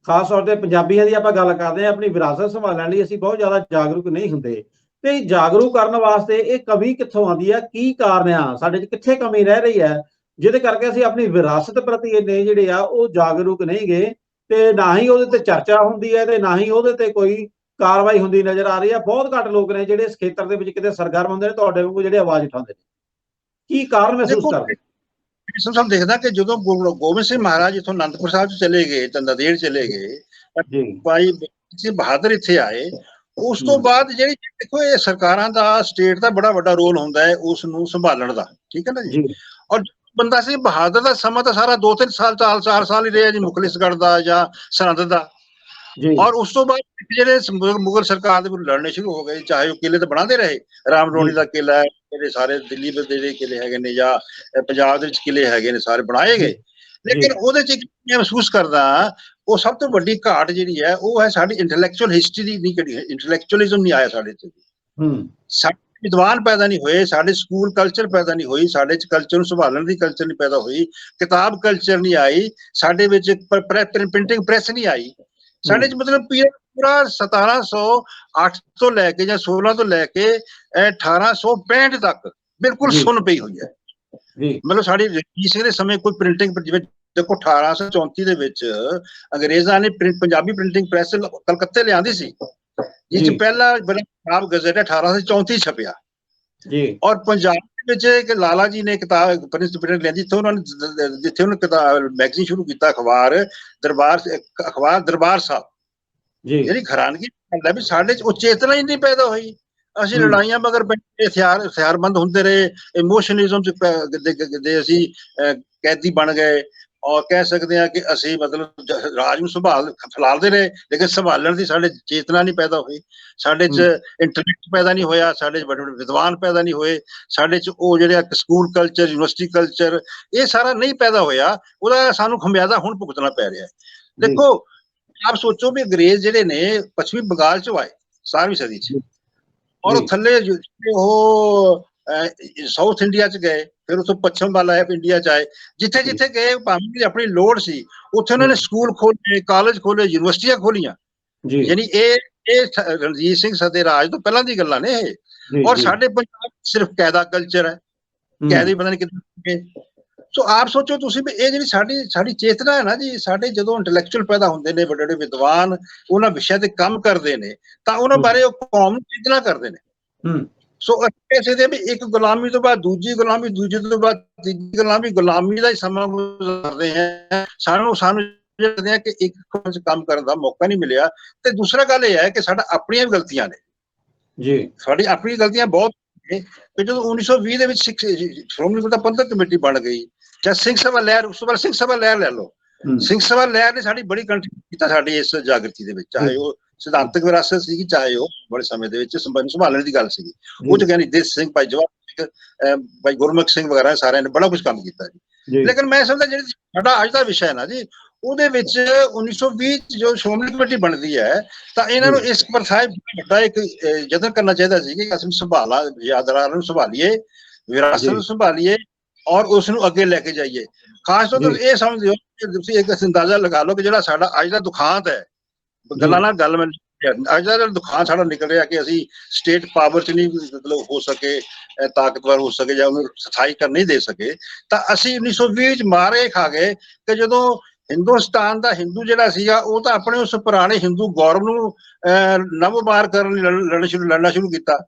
ਖਾਸ ਤੌਰ ਤੇ ਪੰਜਾਬੀਆਂ ਦੀ ਆਪਾਂ ਗੱਲ ਕਰਦੇ ਹਾਂ, ਆਪਣੀ ਵਿਰਾਸਤ ਸੰਭਾਲਣ ਲਈ ਅਸੀਂ ਬਹੁਤ ਜ਼ਿਆਦਾ ਜਾਗਰੂਕ ਨਹੀਂ ਹੁੰਦੇ। ਤੇ ਜਾਗਰੂਕ ਕਰਨ ਵਾਸਤੇ ਇਹ ਕਮੀ ਕਿੱਥੋਂ ਆਉਂਦੀ ਆ, ਕੀ ਕਾਰਨ ਆ, ਸਾਡੇ 'ਚ ਕਿੱਥੇ ਕਮੀ ਰਹਿ ਰਹੀ ਹੈ, ਜਿਹਦੇ ਕਰਕੇ ਅਸੀਂ ਆਪਣੀ ਵਿਰਾਸਤ ਪ੍ਰਤੀ ਇੰਨੇ ਜਿਹੜੇ ਆ ਉਹ ਜਾਗਰੂਕ ਨਹੀਂ ਗਏ, ਤੇ ਨਾ ਹੀ ਉਹਦੇ ਤੇ ਚਰਚਾ ਹੁੰਦੀ ਹੈ, ਤੇ ਨਾ ਹੀ ਉਹਦੇ ਤੇ ਕੋਈ ਕਾਰਵਾਈ ਹੁੰਦੀ ਨਜ਼ਰ ਆ ਰਹੀ ਆ। ਬਹੁਤ ਘੱਟ ਲੋਕ ਨੇ ਜਿਹੜੇ ਇਸ ਖੇਤਰ ਦੇ ਵਿੱਚ ਕਿਤੇ ਸਰਗਰਮ ਹੁੰਦੇ ਨੇ, ਤੁਹਾਡੇ ਵਾਂਗੂ ਜਿਹੜੇ ਆਵਾਜ਼ ਉਠਾਉਂਦੇ ਨੇ। ਕੀ ਕਾਰਨ ਮਹਿਸੂਸ ਦੇਖੋ, ਕਰਦੇ? ਸਾਨੂੰ ਦੇਖਦਾ ਕਿ ਜਦੋਂ ਗੋਬਿੰਦ ਸਿੰਘ ਮਹਾਰਾਜ ਇੱਥੋਂ ਅਨੰਦਪੁਰ ਸਾਹਿਬ ਚ ਚਲੇ ਗਏ, ਤਾਂ ਨੰਦੇੜ ਚਲੇ ਗਏ, ਜੀ ਭਾਈ ਸਿੰਘ ਬਹਾਦਰ ਇੱਥੇ ਆਏ, ਉਸ ਤੋਂ ਬਾਅਦ ਜਿਹੜੀ ਦੇਖੋ ਇਹ ਸਰਕਾਰਾਂ ਦਾ, ਸਟੇਟ ਦਾ ਬੜਾ ਵੱਡਾ ਰੋਲ ਹੁੰਦਾ ਹੈ ਉਸ ਨੂੰ ਸੰਭਾਲਣ ਦਾ, ਠੀਕ ਹੈ ਨਾ ਜੀ। ਔਰ ਬੰਦਾ ਸਿੰਘ ਬਹਾਦਰ ਦਾ ਸਮਾਂ ਤਾਂ ਸਾਰਾ 2-3 ਸਾਲ 4 ਸਾਲ ਹੀ ਰਿਹਾ ਜੀ, ਮੁਖਲਿਸਗੜ੍ਹ ਦਾ ਜਾਂ ਸਰਹੰਦ ਦਾ। ਔਰ ਉਸ ਤੋਂ ਬਾਅਦ ਜਿਹੜੇ ਮੁਗਲ ਸਰਕਾਰ ਦੇ ਵਿਰੁੱਧ ਲੜਨੇ ਸ਼ੁਰੂ ਹੋ ਗਏ, ਚਾਹੇ ਉਹ ਕਿਲੇ ਤੇ ਬਣਾਉਂਦੇ ਰਹੇ, ਰਾਮਰੋਣੀ ਦਾ ਕਿਲਾ, ਜਿਹੜੇ ਸਾਰੇ ਦਿੱਲੀ ਦੇ ਜਿਹੜੇ ਕਿਲੇ ਹੈਗੇ ਨੇ ਜਾਂ ਪੰਜਾਬ ਦੇ ਵਿੱਚ ਕਿਲੇ ਹੈਗੇ ਨੇ, ਸਾਰੇ ਬਣਾਏ ਗਏ। ਲੇਕਿਨ ਉਹਦੇ ਚ ਮੈਂ ਮਹਿਸੂਸ ਕਰਦਾ ਉਹ ਸਭ ਤੋਂ ਵੱਡੀ ਘਾਟ ਜਿਹੜੀ ਹੈ ਉਹ ਹੈ ਸਾਡੀ ਇੰਟੈਲੈਕਚੁਅਲ ਹਿਸਟਰੀ ਦੀ ਨਹੀਂ ਕਢੀ, ਇੰਟੈਲੈਕਚੁਅਲਿਜ਼ਮ ਨਹੀਂ ਆਇਆ ਸਾਡੇ ਚ। ਸਾਡੇ ਵਿਦਵਾਨ ਪੈਦਾ ਨਹੀਂ ਹੋਏ, ਸਾਡੇ ਸਕੂਲ ਕਲਚਰ ਪੈਦਾ ਨਹੀਂ ਹੋਈ, ਸਾਡੇ ਚ ਕਲਚਰ ਨੂੰ ਸੰਭਾਲਣ ਦੀ ਕਲਚਰ ਨਹੀਂ ਪੈਦਾ ਹੋਈ, ਕਿਤਾਬ ਕਲਚਰ ਨਹੀਂ ਆਈ, ਸਾਡੇ ਵਿੱਚ ਪ੍ਰਿੰਟਿੰਗ ਪ੍ਰੈਸ ਨਹੀਂ ਆਈ। ਸਾਡੇ ਚ ਮਤਲਬ ਪੂਰਾ 1708 ਤੋਂ ਲੈ ਕੇ ਜਾਂ 16 ਤੋਂ ਲੈ ਕੇ 1865 ਤੱਕ ਬਿਲਕੁਲ ਸੁੰਨ ਪਈ ਹੋਈ ਹੈ। ਮਤਲਬ ਸਾਡੀ ਰਣਜੀਤ ਸਿੰਘ ਦੇ ਸਮੇਂ ਕੋਈ ਪ੍ਰਿੰਟਿੰਗ, ਜਿਵੇਂ ਦੇਖੋ 1834 ਦੇ ਵਿੱਚ ਅੰਗਰੇਜ਼ਾਂ ਨੇ ਪੰਜਾਬੀ ਪ੍ਰਿੰਟਿੰਗ ਪ੍ਰੈਸ ਕਲਕੱਤੇ ਲਿਆਂਦੀ ਸੀ, ਜਿਸ ਚ ਪਹਿਲਾ ਪੰਜਾਬ ਗਜ਼ਟ 1834 ਛਪਿਆ ਜੀ। ਔਰ ਪੰਜਾਬ ਦੇ ਵਿੱਚ ਇੱਕ ਲਾਲਾ ਜੀ ਨੇ ਕਿਤਾਬ ਪ੍ਰਿੰਟ ਲਿਆਂਦੀ, ਜਿੱਥੇ ਉਹਨੇ ਕਿਤਾਬ ਮੈਗਜ਼ੀਨ ਸ਼ੁਰੂ ਕੀਤਾ, ਅਖਬਾਰ ਦਰਬਾਰ ਸਾਹਿਬ ਜੀ। ਜਿਹੜੀ ਹੈਰਾਨਗੀ ਗੱਲ ਹੈ ਵੀ ਸਾਡੇ ਚ ਉਹ ਚੇਤਨਾ ਹੀ ਨਹੀਂ ਪੈਦਾ ਹੋਈ। ਅਸੀਂ ਲੜਾਈਆਂ ਮਗਰ ਹਥਿਆਰਬੰਦ ਹੁੰਦੇ ਰਹੇ, ਇਮੋਸ਼ਨਲਿਜ਼ਮ ਦੇ ਅਸੀਂ ਕੈਦੀ ਬਣ ਗਏ, ਔਰ ਕਹਿ ਸਕਦੇ ਹਾਂ ਕਿ ਅਸੀਂ ਮਤਲਬ ਰਾਜ ਨੂੰ ਫੈਲਾਉਂਦੇ ਰਹੇ, ਲੇਕਿਨ ਸੰਭਾਲਣ ਦੀ ਸਾਡੇ ਚੇਤਨਾ ਨਹੀਂ ਪੈਦਾ ਹੋਈ, ਸਾਡੇ ਚ ਇੰਟੈਲੈਕਟ ਪੈਦਾ ਨਹੀਂ ਹੋਇਆ, ਸਾਡੇ ਚ ਵੱਡੇ ਵੱਡੇ ਵਿਦਵਾਨ ਪੈਦਾ ਨਹੀਂ ਹੋਏ, ਸਾਡੇ ਚ ਉਹ ਜਿਹੜੇ ਸਕੂਲ ਕਲਚਰ, ਯੂਨੀਵਰਸਿਟੀ ਕਲਚਰ, ਇਹ ਸਾਰਾ ਨਹੀਂ ਪੈਦਾ ਹੋਇਆ। ਉਹਦਾ ਸਾਨੂੰ ਖਮਿਆਜ਼ਾ ਹੁਣ ਭੁਗਤਣਾ ਪੈ ਰਿਹਾ। ਦੇਖੋ, ਆਪ ਸੋਚੋ ਵੀ ਅੰਗਰੇਜ਼ ਜਿਹੜੇ ਨੇ ਪੱਛਮੀ ਬੰਗਾਲ ਚੋਂ ਆਏ 17ਵੀਂ ਸਦੀ ਚ, ਔਰ ਉਹ ਥੱਲੇ ਉਹ ਸਾਊਥ ਇੰਡੀਆ ਚ ਗਏ, ਫਿਰ ਉੱਥੋਂ ਪੱਛਮ ਵੱਲ ਆਏ, ਇੰਡੀਆ ਚ ਆਏ, ਜਿੱਥੇ ਜਿੱਥੇ ਗਏ ਭਾਵੇਂ ਆਪਣੀ ਲੋੜ ਸੀ, ਉੱਥੇ ਉਹਨਾਂ ਨੇ ਸਕੂਲ ਖੋਲੇ, ਕਾਲਜ ਖੋਲੇ, ਯੂਨੀਵਰਸਿਟੀਆਂ ਖੋਲੀਆਂ। ਯਾਨੀ ਇਹ ਰਣਜੀਤ ਸਿੰਘ ਸਦੇ ਰਾਜ ਤੋਂ ਪਹਿਲਾਂ ਦੀ ਗੱਲਾਂ ਨੇ ਇਹ। ਔਰ ਸਾਡੇ ਪੰਜਾਬ ਸਿਰਫ ਕਾਇਦਾ ਕਲਚਰ ਹੈ, ਕਾਇਦੇ ਪਤਾ ਨਹੀਂ ਕਿੱਥੇ। ਸੋ ਆਪ ਸੋਚੋ ਤੁਸੀਂ ਵੀ ਇਹ ਜਿਹੜੀ ਸਾਡੀ ਚੇਤਨਾ ਹੈ ਨਾ ਜੀ, ਸਾਡੇ ਜਦੋਂ ਇੰਟੈਲੈਕਚੁਅਲ ਪੈਦਾ ਹੁੰਦੇ ਨੇ, ਵੱਡੇ ਵੱਡੇ ਵਿਦਵਾਨ ਉਹਨਾਂ ਵਿਸ਼ਿਆਂ ਤੇ ਕੰਮ ਕਰਦੇ ਨੇ, ਤਾਂ ਉਹਨਾਂ ਬਾਰੇ ਉਹ ਕੌਮ ਨੂੰ ਚੇਤਨਾ ਕਰਦੇ ਨੇ। ਸੋ ਅਸੀਂ ਦੇ ਵੀ ਇੱਕ ਗੁਲਾਮੀ ਤੋਂ ਬਾਅਦ ਦੂਜੀ ਗੁਲਾਮੀ, ਦੂਜੀ ਤੋਂ ਬਾਅਦ ਤੀਜੀ ਗੁਲਾਮੀ, ਗੁਲਾਮੀ ਦਾ ਹੀ ਸਮਾਂ ਗੁਜ਼ਾਰਦੇ ਹਾਂ। ਸਾਨੂੰ ਜਿਹੜੇ ਆ ਕਿ ਇੱਕ ਕੰਮ ਕਰਨ ਦਾ ਮੌਕਾ ਨਹੀਂ ਮਿਲਿਆ। ਤੇ ਦੂਸਰਾ ਗੱਲ ਇਹ ਹੈ ਕਿ ਸਾਡਾ ਆਪਣੀਆਂ ਵੀ ਗਲਤੀਆਂ ਨੇ ਜੀ, ਸਾਡੀ ਆਪਣੀ ਗਲਤੀਆਂ ਬਹੁਤ ਨੇ। ਕਿ ਜਦੋਂ 1920 ਦੇ ਵਿੱਚ ਸ਼੍ਰੋਮਣੀ ਗੁਰਦੁਆਰਾ ਪ੍ਰਬੰਧਕ ਕਮੇਟੀ ਬਣ ਗਈ, ਜਾਂ ਸਿੰਘ ਸਭਾ ਲਹਿਰ, ਉਸ ਤੋਂ ਬਾਅਦ ਸਿੰਘ ਸਭਾ ਲਹਿਰ ਲੈ ਲਓ, ਸਿੰਘ ਸਭਾ ਲਹਿਰ ਨੇ ਸਾਡੀ ਬੜੀ ਕੰਟਰੀਬਿਊਟ ਕੀਤਾ ਸਾਡੀ ਇਸ ਜਾਗਰਤੀ ਦੇ ਵਿੱਚ, ਚਾਹੇ ਉਹ ਸਿਧਾਂਤਕ ਵਿਰਾਸਤ ਸੀਗੀ, ਚਾਹੇ ਉਹ ਬੜੇ ਸਮੇਂ ਦੇ ਵਿੱਚ ਸੰਭਾਲਣ ਦੀ ਗੱਲ ਸੀਗੀ। ਉਹ ਚ ਗਿਆਨੀ ਦੇਸ ਸਿੰਘ, ਭਾਈ ਜਵਾਹਰ ਸਿੰਘ, ਭਾਈ ਗੁਰਮੁਖ ਸਿੰਘ ਵਗੈਰਾ ਸਾਰਿਆਂ ਨੇ ਬੜਾ ਕੁਝ ਕੰਮ ਕੀਤਾ ਜੀ। ਲੇਕਿਨ ਮੈਂ ਸਮਝਦਾ ਜਿਹੜੀ ਸਾਡਾ ਅੱਜ ਦਾ ਵਿਸ਼ਾ ਹੈ ਨਾ ਜੀ, ਉਹਦੇ ਵਿੱਚ 1920 ਚ ਜੋ ਸ਼੍ਰੋਮਣੀ ਕਮੇਟੀ ਬਣਦੀ ਹੈ, ਤਾਂ ਇਹਨਾਂ ਨੂੰ ਇਸ ਪ੍ਰਥਾ ਵੱਡਾ ਇੱਕ ਯਤਨ ਕਰਨਾ ਚਾਹੀਦਾ ਸੀ ਕਿ ਅਸੀਂ ਯਾਦਗਾਰਾਂ ਨੂੰ ਸੰਭਾਲੀਏ, ਵਿਰਾਸਤ ਨੂੰ ਸੰਭਾਲੀਏ, ਔਰ ਉਸ ਨੂੰ ਅੱਗੇ ਲੈ ਕੇ ਜਾਈਏ। ਖਾਸ ਤੌਰ ਤੇ ਇਹ ਸਮਝਦੇ ਹੋ ਕਿ ਤੁਸੀਂ ਇੱਕ ਅੰਦਾਜ਼ਾ ਲਗਾ ਲਓ ਕਿ ਜਿਹੜਾ ਸਾਡਾ ਅੱਜ ਦਾ ਦੁਖਾਂਤ ਹੈ, ਗੱਲਾਂ ਨਾਲ ਗੱਲ ਮੈਂ ਅੱਜ ਦਾ ਦੁਖਾਂਤ ਸਾਡਾ ਨਿਕਲ ਰਿਹਾ ਕਿ ਅਸੀਂ ਸਟੇਟ ਪਾਵਰ ਚ ਨਹੀਂ ਮਤਲਬ ਹੋ ਸਕੇ, ਤਾਕਤਵਰ ਹੋ ਸਕੇ, ਜਾਂ ਉਹਨੂੰ ਸਥਾਈ ਕਰ ਨਹੀਂ ਦੇ ਸਕੇ। ਤਾਂ ਅਸੀਂ 1920 ਚ ਮਾਰੇ ਖਾ ਗਏ ਕਿ ਜਦੋਂ ਹਿੰਦੁਸਤਾਨ ਦਾ ਹਿੰਦੂ ਜਿਹੜਾ ਸੀਗਾ, ਉਹ ਤਾਂ ਆਪਣੇ ਉਸ ਪੁਰਾਣੇ ਹਿੰਦੂ ਗੌਰਵ ਨੂੰ ਨਵ-ਉਭਾਰ ਕਰਨ ਲਈ ਲੜਨਾ ਸ਼ੁਰੂ ਕੀਤਾ।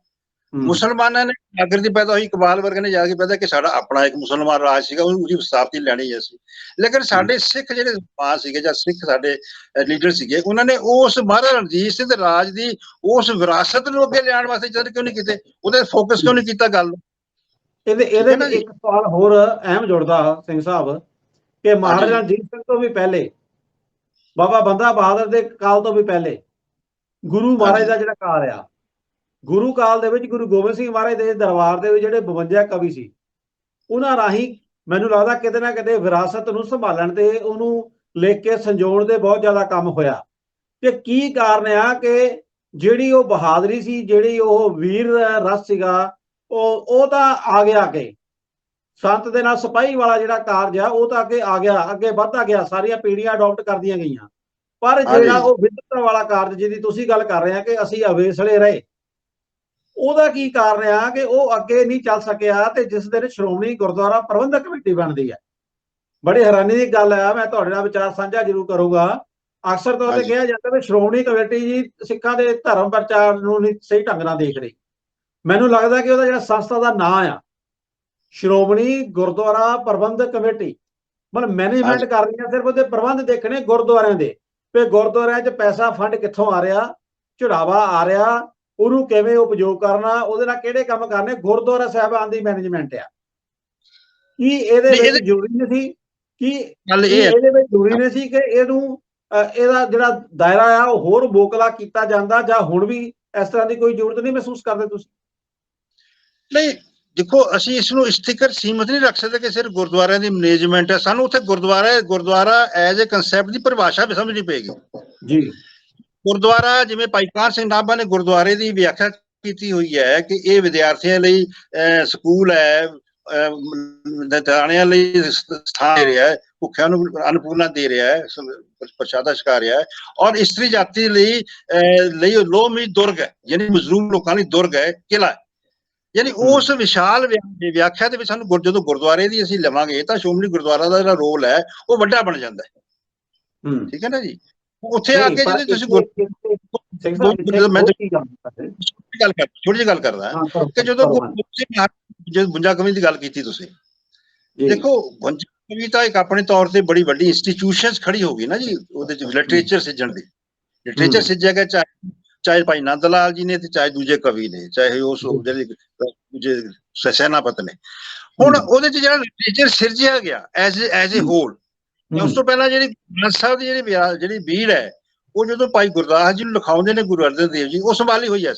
ਮੁਸਲਮਾਨਾਂ ਨੇ ਜਾਗਰਤੀ ਪੈਦਾ ਹੋਈ, ਇਕਬਾਲ ਵਰਗੇ ਨੇ ਜਾ ਕੇ ਪੈਦਾ ਕਿ ਸਾਡਾ ਆਪਣਾ ਇੱਕ ਮੁਸਲਮਾਨ ਰਾਜ ਸੀਗਾ, ਉਹਦੀ ਵਿਸਥਾਪਤੀ ਲੈਣੀ ਹੈ ਅਸੀਂ। ਲੇਕਿਨ ਸਾਡੇ ਸਿੱਖ ਜਿਹੜੇ ਮਾਂ ਸੀਗੇ ਜਾਂ ਸਿੱਖ ਸਾਡੇ ਲੀਡਰ ਸੀਗੇ, ਉਹਨਾਂ ਨੇ ਉਸ ਮਹਾਰਾਜਾ ਰਣਜੀਤ ਸਿੰਘ ਦੇ ਰਾਜ ਦੀ ਉਸ ਵਿਰਾਸਤ ਨੂੰ ਅੱਗੇ ਲਿਆਉਣ ਵਾਸਤੇ ਯਤਨ ਕਿਉਂ ਨਹੀਂ ਕੀਤੇ, ਉਹਦੇ ਫੋਕਸ ਕਿਉਂ ਨਹੀਂ ਕੀਤਾ ਗੱਲ। ਇਹਦੇ ਇੱਕ ਸਵਾਲ ਹੋਰ ਅਹਿਮ ਜੁੜਦਾ ਸਿੰਘ ਸਾਹਿਬ, ਕਿ ਮਹਾਰਾਜਾ ਰਣਜੀਤ ਸਿੰਘ ਤੋਂ ਵੀ ਪਹਿਲੇ, ਬਾਬਾ ਬੰਦਾ ਬਹਾਦਰ ਦੇ ਕਾਲ ਤੋਂ ਵੀ ਪਹਿਲੇ, ਗੁਰੂ ਮਹਾਰਾਜ ਦਾ ਜਿਹੜਾ ਕਾਲ ਆ, ਗੁਰੂ ਕਾਲ ਦੇ ਵਿੱਚ ਗੁਰੂ ਗੋਬਿੰਦ ਸਿੰਘ ਮਹਾਰਾਜ ਦੇ ਦਰਬਾਰ ਦੇ ਵਿੱਚ ਜਿਹੜੇ 52 ਕਵੀ ਸੀ, ਉਹਨਾਂ ਰਾਹੀਂ ਮੈਨੂੰ ਲੱਗਦਾ ਕਿਤੇ ਨਾ ਕਿਤੇ ਵਿਰਾਸਤ ਨੂੰ ਸੰਭਾਲਣ ਤੇ ਉਹਨੂੰ ਲਿਖ ਕੇ ਸੰਜੋਣ ਦੇ ਬਹੁਤ ਜ਼ਿਆਦਾ ਕੰਮ ਹੋਇਆ। ਤੇ ਕੀ ਕਾਰਨ ਆ ਕਿ ਜਿਹੜੀ ਉਹ ਬਹਾਦਰੀ ਸੀ, ਜਿਹੜੀ ਉਹ ਵੀਰ ਰਸ ਸੀਗਾ, ਉਹ ਤਾਂ ਆ ਗਿਆ ਅੱਗੇ, ਸੰਤ ਦੇ ਨਾਲ ਸਿਪਾਹੀ ਵਾਲਾ ਜਿਹੜਾ ਕਾਰਜ ਆ ਉਹ ਤਾਂ ਅੱਗੇ ਆ ਗਿਆ, ਅੱਗੇ ਵੱਧਦਾ ਗਿਆ, ਸਾਰੀਆਂ ਪੀੜ੍ਹੀਆਂ ਅਡਾਪਟ ਕਰਦੀਆਂ ਗਈਆਂ। ਪਰ ਜਿਹੜਾ ਉਹ ਵਿਧਤਾ ਵਾਲਾ ਕਾਰਜ ਜਿਹਦੀ ਤੁਸੀਂ ਗੱਲ ਕਰ ਰਹੇ ਆ ਕਿ ਅਸੀਂ ਅਵੇਸਲੇ ਰਹੇ, ਉਹਦਾ ਕੀ ਕਾਰਨ ਆ ਕਿ ਉਹ ਅੱਗੇ ਨਹੀਂ ਚੱਲ ਸਕਿਆ। ਤੇ ਜਿਸ ਦਿਨ ਸ਼੍ਰੋਮਣੀ ਗੁਰਦੁਆਰਾ ਪ੍ਰਬੰਧਕ ਕਮੇਟੀ ਬਣਦੀ ਹੈ, ਬੜੀ ਹੈਰਾਨੀ ਦੀ ਗੱਲ ਆ, ਮੈਂ ਤੁਹਾਡੇ ਨਾਲ ਵਿਚਾਰ ਸਾਂਝਾ ਜ਼ਰੂਰ ਕਰੂੰਗਾ। ਅਕਸਰ ਤੌਰ ਤੇ ਕਿਹਾ ਜਾਂਦਾ ਵੀ ਸ਼੍ਰੋਮਣੀ ਕਮੇਟੀ ਜੀ ਸਿੱਖਾਂ ਦੇ ਧਰਮ ਪ੍ਰਚਾਰ ਨੂੰ ਨਹੀਂ ਸਹੀ ਢੰਗ ਨਾਲ ਦੇਖ ਰਹੀ। ਮੈਨੂੰ ਲੱਗਦਾ ਕਿ ਉਹਦਾ ਜਿਹੜਾ ਸੰਸਥਾ ਦਾ ਨਾਂ ਆ ਸ਼੍ਰੋਮਣੀ ਗੁਰਦੁਆਰਾ ਪ੍ਰਬੰਧਕ ਕਮੇਟੀ, ਮਤਲਬ ਮੈਨੇਜਮੈਂਟ ਕਰ ਰਹੀ ਆ, ਸਿਰਫ ਉਹਦੇ ਪ੍ਰਬੰਧ ਦੇਖਣੇ ਗੁਰਦੁਆਰਿਆਂ ਦੇ, ਵੀ ਗੁਰਦੁਆਰਿਆਂ 'ਚ ਪੈਸਾ ਫੰਡ ਕਿੱਥੋਂ ਆ ਰਿਹਾ, ਚੜਾਵਾ ਆ ਰਿਹਾ, ਉਹਨੂੰ ਕਿਵੇਂ ਉਪਯੋਗ ਕਰਨਾ, ਉਹਦੇ ਨਾਲ ਕਿਹੜੇ ਕੰਮ ਕਰਨੇ, ਗੁਰਦੁਆਰਾ ਸਾਹਿਬਾਨ ਦੀ ਮੈਨੇਜਮੈਂਟ ਆ। ਕੀ ਇਹਦੇ ਵਿੱਚ ਜ਼ਰੂਰੀ ਨਹੀਂ ਸੀ ਕਿ ਇਹਦੇ ਵਿੱਚ ਜ਼ਰੂਰੀ ਨਹੀਂ ਸੀ ਕਿ ਇਹਨੂੰ ਇਹਦਾ ਜਿਹੜਾ ਦਾਇਰਾ ਆ ਉਹ ਹੋਰ ਬੋਕਲਾ ਕੀਤਾ ਜਾਂਦਾ, ਜਾਂ ਹੁਣ ਵੀ ਇਸ ਤਰ੍ਹਾਂ ਦੀ ਕੋਈ ਜ਼ਰੂਰਤ ਨਹੀਂ ਮਹਿਸੂਸ ਕਰਦੇ ਤੁਸੀਂ? ਨਹੀਂ ਦੇਖੋ, ਅਸੀਂ ਇਸ ਨੂੰ ਸਟਿਕਰ ਸੀਮਤ ਨਹੀਂ ਰੱਖ ਸਕਦੇ ਕਿ ਸਿਰਫ ਗੁਰਦੁਆਰਿਆਂ ਦੀ ਮੈਨੇਜਮੈਂਟ ਹੈ। ਸਾਨੂੰ ਉੱਥੇ ਗੁਰਦੁਆਰਾ ਐਜ਼ ਏ ਕੰਸੈਪਟ ਦੀ ਪਰਿਭਾਸ਼ਾ ਵੀ ਸਮਝਣੀ ਪਏਗੀ ਜੀ। ਗੁਰਦੁਆਰਾ ਜਿਵੇਂ ਭਾਈ ਕਾਹਨ ਸਿੰਘ ਨਾਭਾ ਨੇ ਗੁਰਦੁਆਰੇ ਦੀ ਵਿਆਖਿਆ ਕੀਤੀ ਹੋਈ ਹੈ ਕਿ ਇਹ ਵਿਦਿਆਰਥੀਆਂ ਲਈ ਸਕੂਲ ਹੈ, ਨਿਤਾਣਿਆਂ ਲਈ ਸਥਾਨ ਦੇ ਰਿਹਾ ਹੈ, ਭੁੱਖਿਆਂ ਨੂੰ ਅੰਨਪੂਰਨਾ ਦੇ ਰਿਹਾ ਹੈ, ਪ੍ਰਸ਼ਾਦਾ ਛਕਾ ਰਿਹਾ ਹੈ, ਔਰ ਇਸਤਰੀ ਜਾਤੀ ਲਈ ਲੋਹ ਉਮੀਦ ਦੁਰਗ ਹੈ, ਯਾਨੀ ਮਜ਼ਲੂਮ ਲੋਕਾਂ ਲਈ ਦੁਰਗ ਹੈ, ਕਿਲਾ ਹੈ। ਯਾਨੀ ਉਸ ਵਿਸ਼ਾਲ ਵਿਆਖਿਆ ਦੇ ਵਿੱਚ ਸਾਨੂੰ ਜਦੋਂ ਗੁਰਦੁਆਰੇ ਦੀ ਅਸੀਂ ਲਵਾਂਗੇ ਤਾਂ ਸ਼੍ਰੋਮਣੀ ਗੁਰਦੁਆਰਾ ਦਾ ਜਿਹੜਾ ਰੋਲ ਹੈ ਉਹ ਵੱਡਾ ਬਣ ਜਾਂਦਾ ਹੈ। ਠੀਕ ਹੈ ਨਾ ਜੀ। ਉੱਥੇ ਆ ਕੇ ਜਦੋਂ ਤੁਸੀਂ ਛੋਟੀ ਜਿਹੀ ਗੱਲ ਕਰਦਾ ਕਿ ਜਦੋਂ 52 ਕਵੀ ਦੀ ਗੱਲ ਕੀਤੀ ਤੁਸੀਂ, ਦੇਖੋ 52 ਕਵੀ ਤਾਂ ਇੱਕ ਆਪਣੇ ਤੌਰ ਤੇ ਬੜੀ ਵੱਡੀ ਇੰਸਟੀਟਿਊਸ਼ਨਸ ਖੜੀ ਹੋ ਗਈ ਨਾ ਜੀ, ਉਹਦੇ ਚ ਲਿਟਰੇਚਰ ਸਿੱਝਣ ਦੀ। ਲਿਟਰੇਚਰ ਸਿੱਝਿਆ ਗਿਆ ਚਾਹੇ ਭਾਈ ਨੰਦ ਲਾਲ ਜੀ ਨੇ ਤੇ ਚਾਹੇ ਦੂਜੇ ਕਵੀ ਨੇ, ਚਾਹੇ ਉਸ ਜਿਹੜੇ ਦੂਜੇ ਸੈਨਾਪਤ ਨੇ। ਹੁਣ ਉਹਦੇ ਚ ਜਿਹੜਾ ਲਿਟਰੇਚਰ ਸਿਰਜਿਆ ਗਿਆ ਐਜ਼ ਏ ਹੋਲ, ਉਸ ਤੋਂ ਪਹਿਲਾਂ ਜਿਹੜੀ ਗ੍ਰੰਥ ਸਾਹਿਬ ਦੀ ਜਿਹੜੀ ਬੀੜ ਹੈ ਉਹ ਜਦੋਂ ਭਾਈ ਗੁਰਦਾਸ ਜੀ ਨੂੰ ਲਿਖਾਉਂਦੇ ਨੇ ਗੁਰੂ ਅਰਜਨ ਦੇਵ ਜੀ, ਉਹ ਸੰਭਾਲੀ ਹੋਈ ਐ।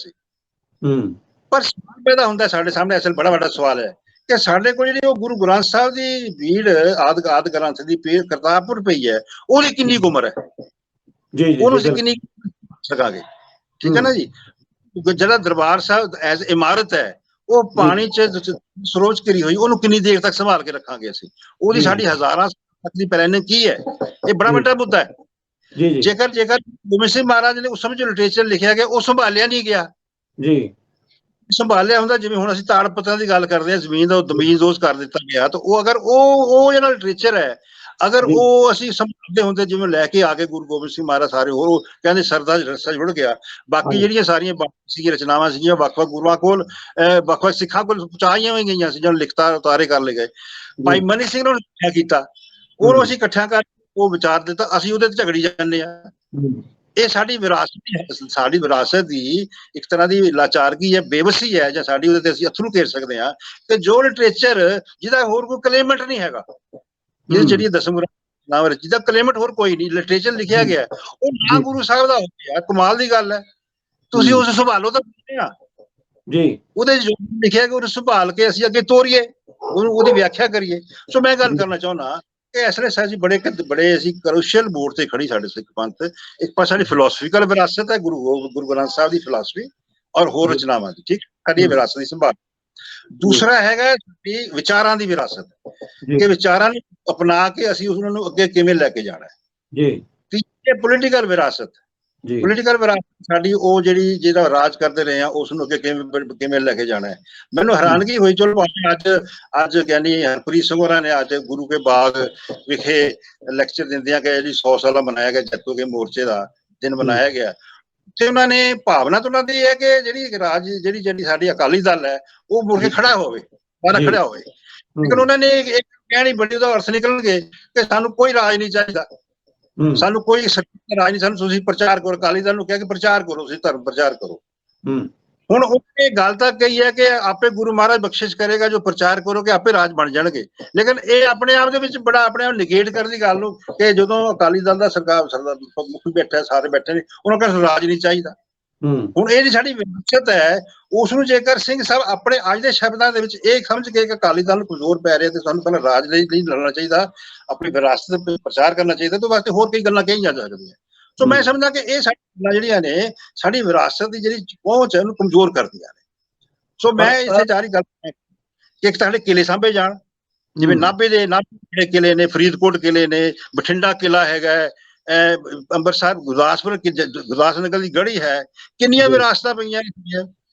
ਪਰ ਸਵਾਲ ਪੈਦਾ ਹੁੰਦਾ ਸਾਡੇ ਸਾਹਮਣੇ, ਅਸਲ ਬੜਾ ਵੱਡਾ ਸਵਾਲ ਹੈ ਕਿ ਸਾਡੇ ਕੋਲ ਜਿਹੜੀ ਉਹ ਗੁਰੂ ਗ੍ਰੰਥ ਸਾਹਿਬ ਦੀ ਬੀੜ ਆਦਿ ਗ੍ਰੰਥ ਦੀ ਕਰਤਾਰਪੁਰ ਪਈ ਹੈ, ਉਹਦੀ ਕਿੰਨੀ ਉਮਰ ਹੈ, ਉਹਨੂੰ ਅਸੀਂ ਕਿੰਨੀ ਸਕਾਂਗੇ? ਠੀਕ ਹੈ ਨਾ ਜੀ। ਜਿਹੜਾ ਦਰਬਾਰ ਸਾਹਿਬ ਐਜ਼ ਇਮਾਰਤ ਹੈ ਉਹ ਪਾਣੀ ਚ ਸਰੋਜ ਕਰੀ ਹੋਈ, ਉਹਨੂੰ ਕਿੰਨੀ ਦੇਰ ਤੱਕ ਸੰਭਾਲ ਕੇ ਰੱਖਾਂਗੇ ਅਸੀਂ? ਉਹਦੀ ਸਾਡੀ ਹਜ਼ਾਰਾਂ ਸਾਲ ਦੀ ਪਲੈਨਿੰਗ ਕੀ ਹੈ? ਇਹ ਬੜਾ ਵੱਡਾ ਮੁੱਦਾ ਹੈ। ਜੇਕਰ ਗੋਬਿੰਦ ਸਿੰਘ ਮਹਾਰਾਜ ਨੇ ਉਸ ਸਮੇਂ ਜੋ ਲਿਟਰੇਚਰ ਲਿਖਿਆ ਗਿਆ ਉਹ ਸੰਭਾਲਿਆ ਨਹੀਂ ਗਿਆ ਜੀ, ਸੰਭਾਲਿਆ ਹੁੰਦਾ ਜਿਵੇਂ ਹੁਣ ਅਸੀਂ ਤਾੜ ਪੱਤਰਾਂ ਦੀ ਗੱਲ ਕਰਦੇ ਹਾਂ, ਜ਼ਮੀਨ ਦਾ ਦਮੀਜ਼ਦੋਜ਼ ਕਰ ਦਿੱਤਾ ਗਿਆ, ਤਾਂ ਉਹ ਅਗਰ ਉਹ ਜਿਹੜਾ ਲਿਟਰੇਚਰ ਹੈ ਅਗਰ ਉਹ ਅਸੀਂ ਸੰਭਾਲਦੇ ਹੁੰਦੇ, ਜਿਵੇਂ ਲੈ ਕੇ ਆ ਕੇ ਗੁਰੂ ਗੋਬਿੰਦ ਸਿੰਘ ਮਹਾਰਾਜ ਸਾਰੇ, ਹੋਰ ਉਹ ਕਹਿੰਦੇ ਸਰਦਾ ਰਸਾ ਜੁੜ ਗਿਆ। ਬਾਕੀ ਜਿਹੜੀਆਂ ਸਾਰੀਆਂ ਬਾਕੀ ਰਚਨਾਵਾਂ ਸੀਗੀਆਂ ਵੱਖ-ਵੱਖ ਗੁਰੂਆਂ ਕੋਲ, ਵੱਖ-ਵੱਖ ਸਿੱਖਾਂ ਕੋਲ ਪਹੁੰਚਾਈਆਂ ਵੀ ਗਈਆਂ ਸੀ, ਜਿਹਨੂੰ ਲਿਖਤਾਂ ਉਤਾਰੇ ਕਰ ਲਏ ਗਏ। ਭਾਈ ਮਨੀ ਸਿੰਘ ਨੇ ਲਿਖਿਆ ਕੀਤਾ, ਉਹਨੂੰ ਅਸੀਂ ਇਕੱਠਿਆਂ ਕਰ ਉਹ ਵਿਚਾਰ ਦਿੱਤਾ, ਅਸੀਂ ਉਹਦੇ ਤੇ ਝਗੜੀ ਜਾਂਦੇ ਆ। ਇਹ ਸਾਡੀ ਵਿਰਾਸਤ ਹੈ, ਸਾਡੀ ਵਿਰਾਸਤ ਦੀ ਇੱਕ ਤਰ੍ਹਾਂ ਦੀ ਲਾਚਾਰਗੀ ਹੈ, ਬੇਵਸੀ ਹੈ, ਜਾਂ ਸਾਡੀ ਉਹਦੇ ਤੇ ਅਸੀਂ ਅਥਰੂ ਘੇਰ ਸਕਦੇ ਹਾਂ ਕਿ ਜੋ ਲਿਟਰੇਚਰ ਜਿਹਦਾ ਹੋਰ ਕੋਈ ਕਲੇਮੈਂਟ ਨਹੀਂ ਹੈਗਾ, ਇਹ ਜਿਹੜੀ ਦਸਮ ਨਾਮ ਜਿਹਦਾ ਕਲੇਮੈਂਟ ਹੋਰ ਕੋਈ ਨਹੀਂ, ਲਿਟਰੇਚਰ ਲਿਖਿਆ ਗਿਆ ਉਹ ਨਾ ਗੁਰੂ ਸਾਹਿਬ ਦਾ ਹੋ ਗਿਆ। ਕਮਾਲ ਦੀ ਗੱਲ ਹੈ, ਤੁਸੀਂ ਉਸ ਸੰਭਾਲੋ ਤਾਂ ਜੀ, ਉਹਦੇ ਜੋ ਲਿਖਿਆ ਗਿਆ ਉਹਨੂੰ ਸੰਭਾਲ ਕੇ ਅਸੀਂ ਅੱਗੇ ਤੋਰੀਏ, ਉਹਦੀ ਵਿਆਖਿਆ ਕਰੀਏ। ਸੋ ਮੈਂ ਗੱਲ ਕਰਨਾ ਚਾਹੁੰਦਾ ਕਿ ਇਸ ਲਈ ਅਸੀਂ ਬੜੇ ਅਸੀਂ ਕਰੂਸ਼ੀਅਲ ਮੋੜ ਤੇ ਖੜੀ ਸਾਡੇ ਸਿੱਖ ਪੰਥ। ਇੱਕ ਪਾਸੇ ਸਾਡੀ ਫਿਲਾਸਫੀਕਲ ਵਿਰਾਸਤ ਹੈ, ਗੁਰੂ ਗ੍ਰੰਥ ਸਾਹਿਬ ਦੀ ਫਿਲਾਸਫੀ ਔਰ ਹੋਰ ਰਚਨਾਵਾਂ ਦੀ, ਠੀਕ, ਸਾਡੀ ਵਿਰਾਸਤ ਦੀ ਸੰਭਾਲ। ਦੂਸਰਾ ਹੈਗਾ ਸਾਡੀ ਵਿਚਾਰਾਂ ਦੀ ਵਿਰਾਸਤ, ਕਿ ਵਿਚਾਰਾਂ ਨੂੰ ਅਪਣਾ ਕੇ ਅਸੀਂ ਉਹਨਾਂ ਨੂੰ ਅੱਗੇ ਕਿਵੇਂ ਲੈ ਕੇ ਜਾਣਾ ਹੈ। ਤੀਜੇ ਪੋਲੀਟੀਕਲ ਵਿਰਾਸਤ, ਪੋਲੀਟੀਕਲ ਵਿਰਾਸਤ ਸਾਡੀ ਉਹ ਜਿਹੜਾ ਰਾਜ ਕਰਦੇ ਰਹੇ ਆ ਉਸ ਨੂੰ ਅੱਗੇ ਕਿਵੇਂ ਲੈ ਕੇ ਜਾਣਾ ਹੈ। ਮੈਨੂੰ ਹੈਰਾਨਗੀ ਹੋਈ, ਚਲੋ ਅੱਜ ਗਿਆਨੀ ਹਰਪ੍ਰੀਤ ਸਿੰਘ ਹੋਰਾਂ ਨੇ ਅੱਜ ਗੁਰੂ ਕੇ ਬਾਗ ਵਿਖੇ ਲੈਕਚਰ ਦਿੰਦਿਆਂ ਕਿ ਜਿਹੜੀ 100 ਸਾਲਾ ਮਨਾਇਆ ਗਿਆ ਜੱਤੂ ਕੇ ਮੋਰਚੇ ਦਾ ਦਿਨ ਮਨਾਇਆ ਗਿਆ, ਤੇ ਉਹਨਾਂ ਨੇ ਭਾਵਨਾ ਤਾਂ ਉਹਨਾਂ ਦੀ ਹੈ ਕਿ ਜਿਹੜੀ ਸਾਡੀ ਅਕਾਲੀ ਦਲ ਹੈ ਉਹ ਮੁੜ ਕੇ ਖੜਾ ਹੋਵੇ, ਦੁਬਾਰਾ ਖੜਾ ਹੋਵੇ। ਲੇਕਿਨ ਉਹਨਾਂ ਨੇ ਇੱਕ ਕਹਿਣੀ ਬੜੀ ਉਹਦਾ ਅਰਥ ਨਿਕਲਣਗੇ ਕਿ ਸਾਨੂੰ ਕੋਈ ਰਾਜ ਨਹੀਂ ਚਾਹੀਦਾ, ਸਾਨੂੰ ਕੋਈ ਰਾਜ ਨਹੀਂ, ਸਾਨੂੰ ਤੁਸੀਂ ਪ੍ਰਚਾਰ ਕਰੋ। ਅਕਾਲੀ ਦਲ ਨੂੰ ਕਿਹਾ ਕਿ ਪ੍ਰਚਾਰ ਕਰੋ, ਤੁਸੀਂ ਧਰਮ ਪ੍ਰਚਾਰ ਕਰੋ। ਹੁਣ ਉਹਨੇ ਗੱਲ ਤਾਂ ਕਹੀ ਹੈ ਕਿ ਆਪੇ ਗੁਰੂ ਮਹਾਰਾਜ ਬਖਸ਼ਿਸ਼ ਕਰੇਗਾ, ਜੋ ਪ੍ਰਚਾਰ ਕਰੋਗੇ ਆਪੇ ਰਾਜ ਬਣ ਜਾਣਗੇ। ਲੇਕਿਨ ਇਹ ਆਪਣੇ ਆਪ ਦੇ ਵਿੱਚ ਬੜਾ ਆਪਣੇ ਆਪ ਨਿਗੇਟ ਕਰਨ ਦੀ ਗੱਲ ਨੂੰ ਕਿ ਜਦੋਂ ਅਕਾਲੀ ਦਲ ਦਾ ਸਰਕਾਰ ਮੁਖੀ ਬੈਠਾ, ਸਾਰੇ ਬੈਠੇ ਨੇ, ਉਹਨਾਂ ਕੋਲ ਰਾਜ ਨਹੀਂ ਚਾਹੀਦਾ। ਹੁਣ ਇਹ ਜਿਹੜੀ ਸਾਡੀ ਵਿਰਾਸਤ ਹੈ ਉਸ ਨੂੰ ਜੇਕਰ ਸਿੰਘ ਸਾਹਿਬ ਆਪਣੇ ਅੱਜ ਦੇ ਸ਼ਬਦਾਂ ਦੇ ਵਿੱਚ ਇਹ ਸਮਝ ਕੇ ਕਿ ਅਕਾਲੀ ਦਲ ਨੂੰ ਕਮਜ਼ੋਰ ਪੈ ਰਿਹਾ ਤੇ ਸਾਨੂੰ ਪਹਿਲਾਂ ਰਾਜ ਲਈ ਨਹੀਂ ਲੜਨਾ ਚਾਹੀਦਾ, ਆਪਣੀ ਵਿਰਾਸਤ ਦਾ ਪ੍ਰਚਾਰ ਕਰਨਾ ਚਾਹੀਦਾ, ਤੇ ਵਾਸਤੇ ਹੋਰ ਕਈ ਗੱਲਾਂ ਕਹੀਆਂ ਜਾ ਸਕਦੀਆਂ। ਸੋ ਮੈਂ ਸਮਝਦਾ ਕਿ ਇਹ ਸਾਡੀਆਂ ਜਿਹੜੀਆਂ ਨੇ ਸਾਡੀ ਵਿਰਾਸਤ ਦੀ ਜਿਹੜੀ ਪਹੁੰਚ ਹੈ ਉਹਨੂੰ ਕਮਜ਼ੋਰ ਕਰਦੀਆਂ ਨੇ। ਸੋ ਮੈਂ ਇਸੇ ਚਾਰ ਹੀ ਗੱਲ ਕਿ ਇੱਕ ਤਾਂ ਸਾਡੇ ਕਿਲੇ ਸਾਂਭੇ ਜਾਣ, ਜਿਵੇਂ ਨਾਭੇ ਦੇ ਕਿਲੇ ਨੇ, ਫਰੀਦਕੋਟ ਕਿਲੇ ਨੇ, ਬਠਿੰਡਾ ਕਿਲਾ ਹੈਗਾ, ਅੰਮ੍ਰਿਤਸਰ ਗੁਰਦਾਸਪੁਰ ਨਗਰ ਦੀ ਗੜੀ ਹੈ, ਕਿੰਨੀਆਂ ਵਿਰਾਸਤਾਂ ਪਈਆਂ ਨੇ,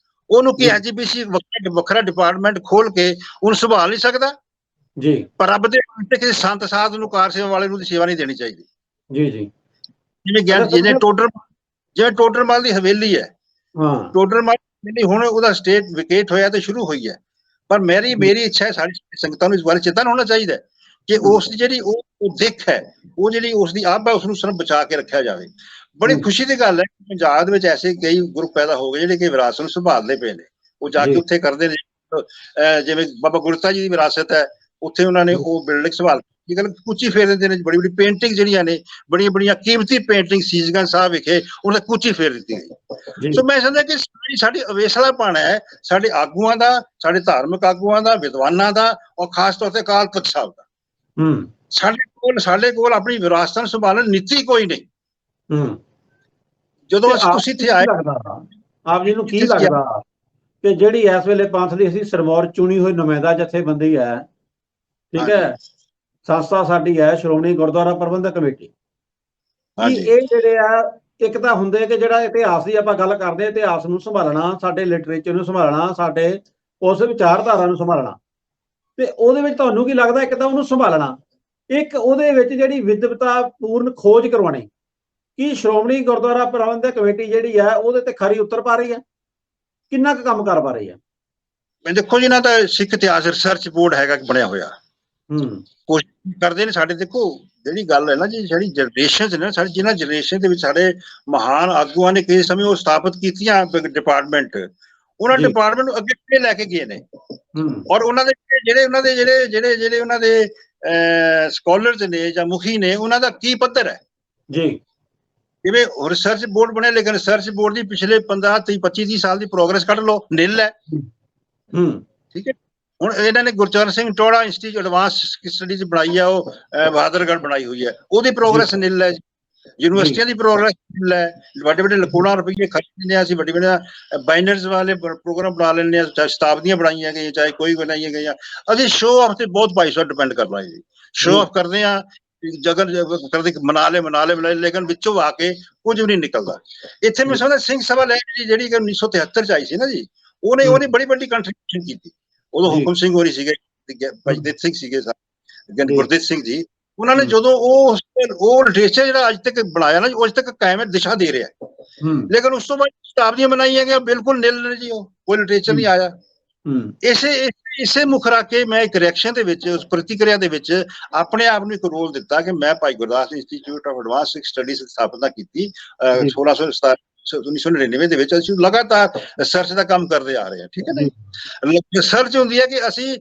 ਉਹਨੂੰ ਕੀ ਐਜੀਪੀਸੀ ਵੱਖਰਾ ਡਿਪਾਰਟਮੈਂਟ ਖੋਲ ਕੇ ਉਹਨੂੰ ਸੰਭਾਲ ਨਹੀਂ ਸਕਦਾ ਜੀ। ਪਰ ਰੱਬ ਦੇ ਕਿਸੇ ਸੰਤ ਸਾਧ ਨੂੰ, ਕਾਰ ਸੇਵਾ ਵਾਲੇ ਨੂੰ ਸੇਵਾ ਨਹੀਂ ਦੇਣੀ ਚਾਹੀਦੀ ਜੀ ਜੀ। ਜਿਵੇਂ ਟੋਡਰ ਮੱਲ ਦੀ ਹਵੇਲੀ ਹੈ, ਟੋਡਰ ਮੱਲ ਹੁਣ ਉਹਦਾ ਸਟੇਟ ਵਿਕੇਟ ਹੋਇਆ ਤੇ ਸ਼ੁਰੂ ਹੋਈ ਹੈ, ਪਰ ਮੇਰੀ ਇੱਛਾ ਹੈ ਸਾਡੀ ਸੰਗਤਾਂ ਨੂੰ ਇਸ ਬਾਰੇ ਚੇਤਨ ਹੋਣਾ ਚਾਹੀਦਾ ਕਿ ਉਸ ਦੀ ਜਿਹੜੀ ਉਹ ਦਿੱਖ ਹੈ, ਉਹ ਜਿਹੜੀ ਉਸ ਦੀ ਆਭ ਹੈ, ਉਸਨੂੰ ਸਿਰਫ ਬਚਾ ਕੇ ਰੱਖਿਆ ਜਾਵੇ। ਬੜੀ ਖੁਸ਼ੀ ਦੀ ਗੱਲ ਹੈ ਕਿ ਪੰਜਾਬ ਵਿੱਚ ਐਸੇ ਕਈ ਗਰੁੱਪ ਪੈਦਾ ਹੋ ਗਏ ਜਿਹੜੇ ਕਿ ਵਿਰਾਸਤ ਨੂੰ ਸੰਭਾਲਦੇ ਪਏ ਨੇ, ਉਹ ਜਾ ਕੇ ਉੱਥੇ ਕਰਦੇ ਨੇ। ਜਿਵੇਂ ਬਾਬਾ ਗੁਰਤਾ ਜੀ ਦੀ ਵਿਰਾਸਤ ਹੈ, ਉੱਥੇ ਉਹਨਾਂ ਨੇ ਉਹ ਬਿਲਡਿੰਗ ਸੰਭਾਲ ਕੇ ਗੱਲ ਕੁਚੀ ਫੇਰ ਦਿੰਦੇ ਨੇ, ਬੜੀ ਬੜੀ ਪੇਂਟਿੰਗ ਜਿਹੜੀਆਂ ਨੇ, ਬੜੀਆਂ ਬੜੀਆਂ ਕੀਮਤੀ ਪੇਂਟਿੰਗ ਸੀਸਗੰਜ ਸਾਹਿਬ ਵਿਖੇ ਉਹਨਾਂ ਕੁਚੀ ਫੇਰ ਦਿੱਤੀ ਗਈ। ਸੋ ਮੈਂ ਸਮਝਦਾ ਕਿ ਸਾਡੀ ਅਵੇਸਲਾਪਣ ਹੈ, ਸਾਡੇ ਆਗੂਆਂ ਦਾ, ਸਾਡੇ ਧਾਰਮਿਕ ਆਗੂਆਂ ਦਾ, ਵਿਦਵਾਨਾਂ ਦਾ, ਔਰ ਖਾਸ ਤੌਰ ਤੇ ਅਕਾਲ ਤਖਤ ਸਾਹਿਬ ਦਾ। ਸਾਡੇ ਕੋਲ ਆਪਣੀ ਵਿਰਾਸਤ ਨੂੰ ਸੰਭਾਲਣ ਨੀਤੀ ਕੋਈ ਨਹੀਂ। ਜਦੋਂ ਤੁਸੀਂ ਇੱਥੇ ਆਏ, ਆਪ ਜੀ ਨੂੰ ਕੀ ਲੱਗਦਾ ਕਿ ਜਿਹੜੀ ਇਸ ਵੇਲੇ ਪੰਥ ਦੀ ਅਸੀਂ ਸਰਮੌਰ ਚੁਣੀ ਹੋਈ ਨੁਮਾਇੰਦਾ ਜਥੇਬੰਦੀ ਹੈ, ਠੀਕ ਹੈ, ਸੰਸਥਾ ਸਾਡੀ ਹੈ ਸ਼੍ਰੋਮਣੀ ਗੁਰਦੁਆਰਾ ਪ੍ਰਬੰਧਕ ਕਮੇਟੀ, ਕੀ ਇਹ ਜਿਹੜੇ ਆ, ਇੱਕ ਤਾਂ ਹੁੰਦੇ ਕਿ ਜਿਹੜਾ ਇਤਿਹਾਸ ਦੀ ਆਪਾਂ ਗੱਲ ਕਰਦੇ ਹਾਂ, ਇਤਿਹਾਸ ਨੂੰ ਸੰਭਾਲਣਾ, ਸਾਡੇ ਲਿਟਰੇਚਰ ਨੂੰ ਸੰਭਾਲਣਾ, ਸਾਡੇ ਉਸ ਵਿਚਾਰਧਾਰਾ ਨੂੰ ਸੰਭਾਲਣਾ, ਤੇ ਉਹਦੇ ਵਿੱਚ ਤੁਹਾਨੂੰ ਕੀ ਲੱਗਦਾ, ਇੱਕ ਤਾਂ ਉਹਨੂੰ ਸੰਭਾਲਣਾ, ਇੱਕ ਉਹਦੇ ਵਿੱਚ ਜਿਹੜੀ ਵਿਦਵਤਾ ਪੂਰਨ ਖੋਜ ਕਰਵਾਉਣੀ, ਕੀ ਸ਼੍ਰੋਮਣੀ ਗੁਰਦੁਆਰਾ ਪ੍ਰਬੰਧਕ ਕਮੇਟੀ ਜਿਹੜੀ ਹੈ ਉਹਦੇ ਤੇ ਖਰੀ ਉਤਰ ਪਾ ਰਹੀ ਹੈ? ਕਿੰਨਾ ਕੁ ਕੰਮ ਕਰ ਪਾ ਰਹੀ ਹੈ? ਦੇਖੋ ਜੀ, ਇਹਨਾਂ ਦਾ ਸਿੱਖ ਇਤਿਹਾਸ ਰਿਸਰਚ ਬੋਰਡ ਹੈਗਾ ਬਣਿਆ ਹੋਇਆ, ਕੋਸ਼ਿਸ਼ ਕਰਦੇ ਨੇ ਸਾਡੇ। ਦੇਖੋ ਜਿਹੜੀ ਗੱਲ ਹੈ ਨਾ ਜੀ, ਜਿਹੜੀ ਜਨਰੇਸ਼ਨ ਨੇ ਸਾਡੀ, ਜਿਹਨਾਂ ਜਨਰੇਸ਼ਨ ਦੇ ਵਿੱਚ ਸਾਡੇ ਮਹਾਨ ਆਗੂਆਂ ਨੇ ਕਿਸੇ ਸਮੇਂ ਉਹ ਸਥਾਪਿਤ ਕੀਤੀਆਂ ਡਿਪਾਰਟਮੈਂਟ, ਉਹਨਾਂ ਡਿਪਾਰਟਮੈਂਟ ਨੂੰ ਅੱਗੇ ਲੈ ਕੇ ਗਏ ਨੇ, ਔਰ ਉਹਨਾਂ ਦੇ ਜਿਹੜੇ ਉਹਨਾਂ ਦੇ ਸਕਾਲਰਸ ਨੇ ਜਾਂ ਮੁਖੀ ਨੇ, ਉਹਨਾਂ ਦਾ ਕੀ ਪੱਧਰ ਹੈ ਜੀ। ਜਿਵੇਂ ਰਿਸਰਚ ਬੋਰਡ ਬਣਿਆ, ਲੇਕਿਨ ਰਿਸਰਚ ਬੋਰਡ ਦੀ ਪਿਛਲੇ 15-25 ਸਾਲ ਦੀ ਪ੍ਰੋਗਰੈਸ ਕੱਢ ਲਓ, ਨਿਲ ਹੈ। ਠੀਕ ਹੈ, ਹੁਣ ਇਹਨਾਂ ਨੇ Gurcharan Singh Tohra institute advance studies ਬਣਾਈ ਹੈ, ਉਹ ਬਹਾਦਰਗੜ੍ਹ ਬਣਾਈ ਹੋਈ ਹੈ, ਉਹਦੀ ਪ੍ਰੋਗਰੈਸ ਨਿਲ ਹੈ। ਯੂਨੀਵਰਸਿਟੀਆਂ ਦੀ ਪ੍ਰੋਗਰੈਸ ਨਿਲ ਹੈ। ਵੱਡੇ ਵੱਡੇ ਲੱਖਾਂ ਰੁਪਏ ਖਰਚ ਦਿੰਦੇ ਹਾਂ ਅਸੀਂ, ਵੱਡੇ ਵੱਡੇ ਬਾਈਨਰਸ ਵਾਲੇ ਪ੍ਰੋਗਰਾਮ ਬਣਾ ਲੈਂਦੇ ਹਾਂ, ਚਾਹੇ ਸ਼ਤਾਬਦੀਆਂ ਬਣਾਈਆਂ ਗਈਆਂ, ਚਾਹੇ ਕੋਈ ਬਣਾਈਆਂ ਗਈਆਂ। ਅਸੀਂ ਸ਼ੋਅ ਆਫ ਤੇ ਬਹੁਤ 250 ਡਿਪੈਂਡ ਕਰਦਾ ਜੀ, ਸ਼ੋਅ ਆਫ ਕਰਦੇ ਹਾਂ, ਜਗਨ ਕਰਦੇ ਮਨਾ ਲੈ, ਲੇਕਿਨ ਵਿੱਚੋਂ ਆ ਕੇ ਕੁਝ ਵੀ ਨਹੀਂ ਨਿਕਲਦਾ। ਇੱਥੇ ਮੈਂ ਸਮਝਦਾ ਸਿੰਘ ਸਭਾ ਲੈ ਜਿਹੜੀ 1973 ਚ ਆਈ ਸੀ ਨਾ ਜੀ, ਉਹਨੇ ਬੜੀ ਵੱਡੀ ਕੰਟਰੀਬਿਊਸ਼ਨ ਕੀਤੀ। ਉਦੋਂ ਹੁਕਮ ਸਿੰਘ ਹੋਰੀ ਸੀਗੇ, ਭਾਈਦੇਵ ਸਿੰਘ ਸੀਗੇ, ਗੁਰਦੇਵ ਸਿੰਘ ਜੀ, ਉਹਨਾਂ ਨੇ ਜਦੋਂ ਉਹ ਲਿਟਰੇਚਰ ਜਿਹੜਾ ਅੱਜ ਤੱਕ ਬਣਾਇਆ ਨਾ, ਅੱਜ ਤੱਕ ਕਾਇਮ ਦਿਸ਼ਾ ਦੇ ਰਿਹਾ, ਲੇਕਿਨ ਉਸ ਤੋਂ ਬਾਅਦ ਸ਼ਤਾਬਦੀਆਂ ਬਣਾਈਆਂ ਗਈਆਂ, ਬਿਲਕੁਲ ਨਿਲ ਨੇ ਜੀ, ਉਹ ਕੋਈ ਲਿਟਰੇਚਰ ਨਹੀਂ ਆਇਆ। ਇਸੇ ਮੁੱਖ ਰੱਖ ਕੇ ਮੈਂ ਇੱਕ ਰਿਐਕਸ਼ਨ ਦੇ ਵਿੱਚ, ਉਸ ਪ੍ਰਤੀਕਿਰਿਆ ਦੇ ਵਿੱਚ ਆਪਣੇ ਆਪ ਨੂੰ ਇੱਕ ਰੋਲ ਦਿੱਤਾ ਕਿ ਮੈਂ Bhai Gurdas institute of advance studies ਸਥਾਪਨਾ ਕੀਤੀ 1999 ਦੇ ਵਿੱਚ। ਅਸੀਂ ਲਗਾਤਾਰ ਰਿਸਰਚ ਦਾ ਕੰਮ ਕਰਦੇ ਆ ਰਹੇ ਹਾਂ, ਠੀਕ ਹੈ ਨਾ। ਰਿਸਰਚ ਹੁੰਦੀ ਹੈ ਕਿ ਅਸੀਂ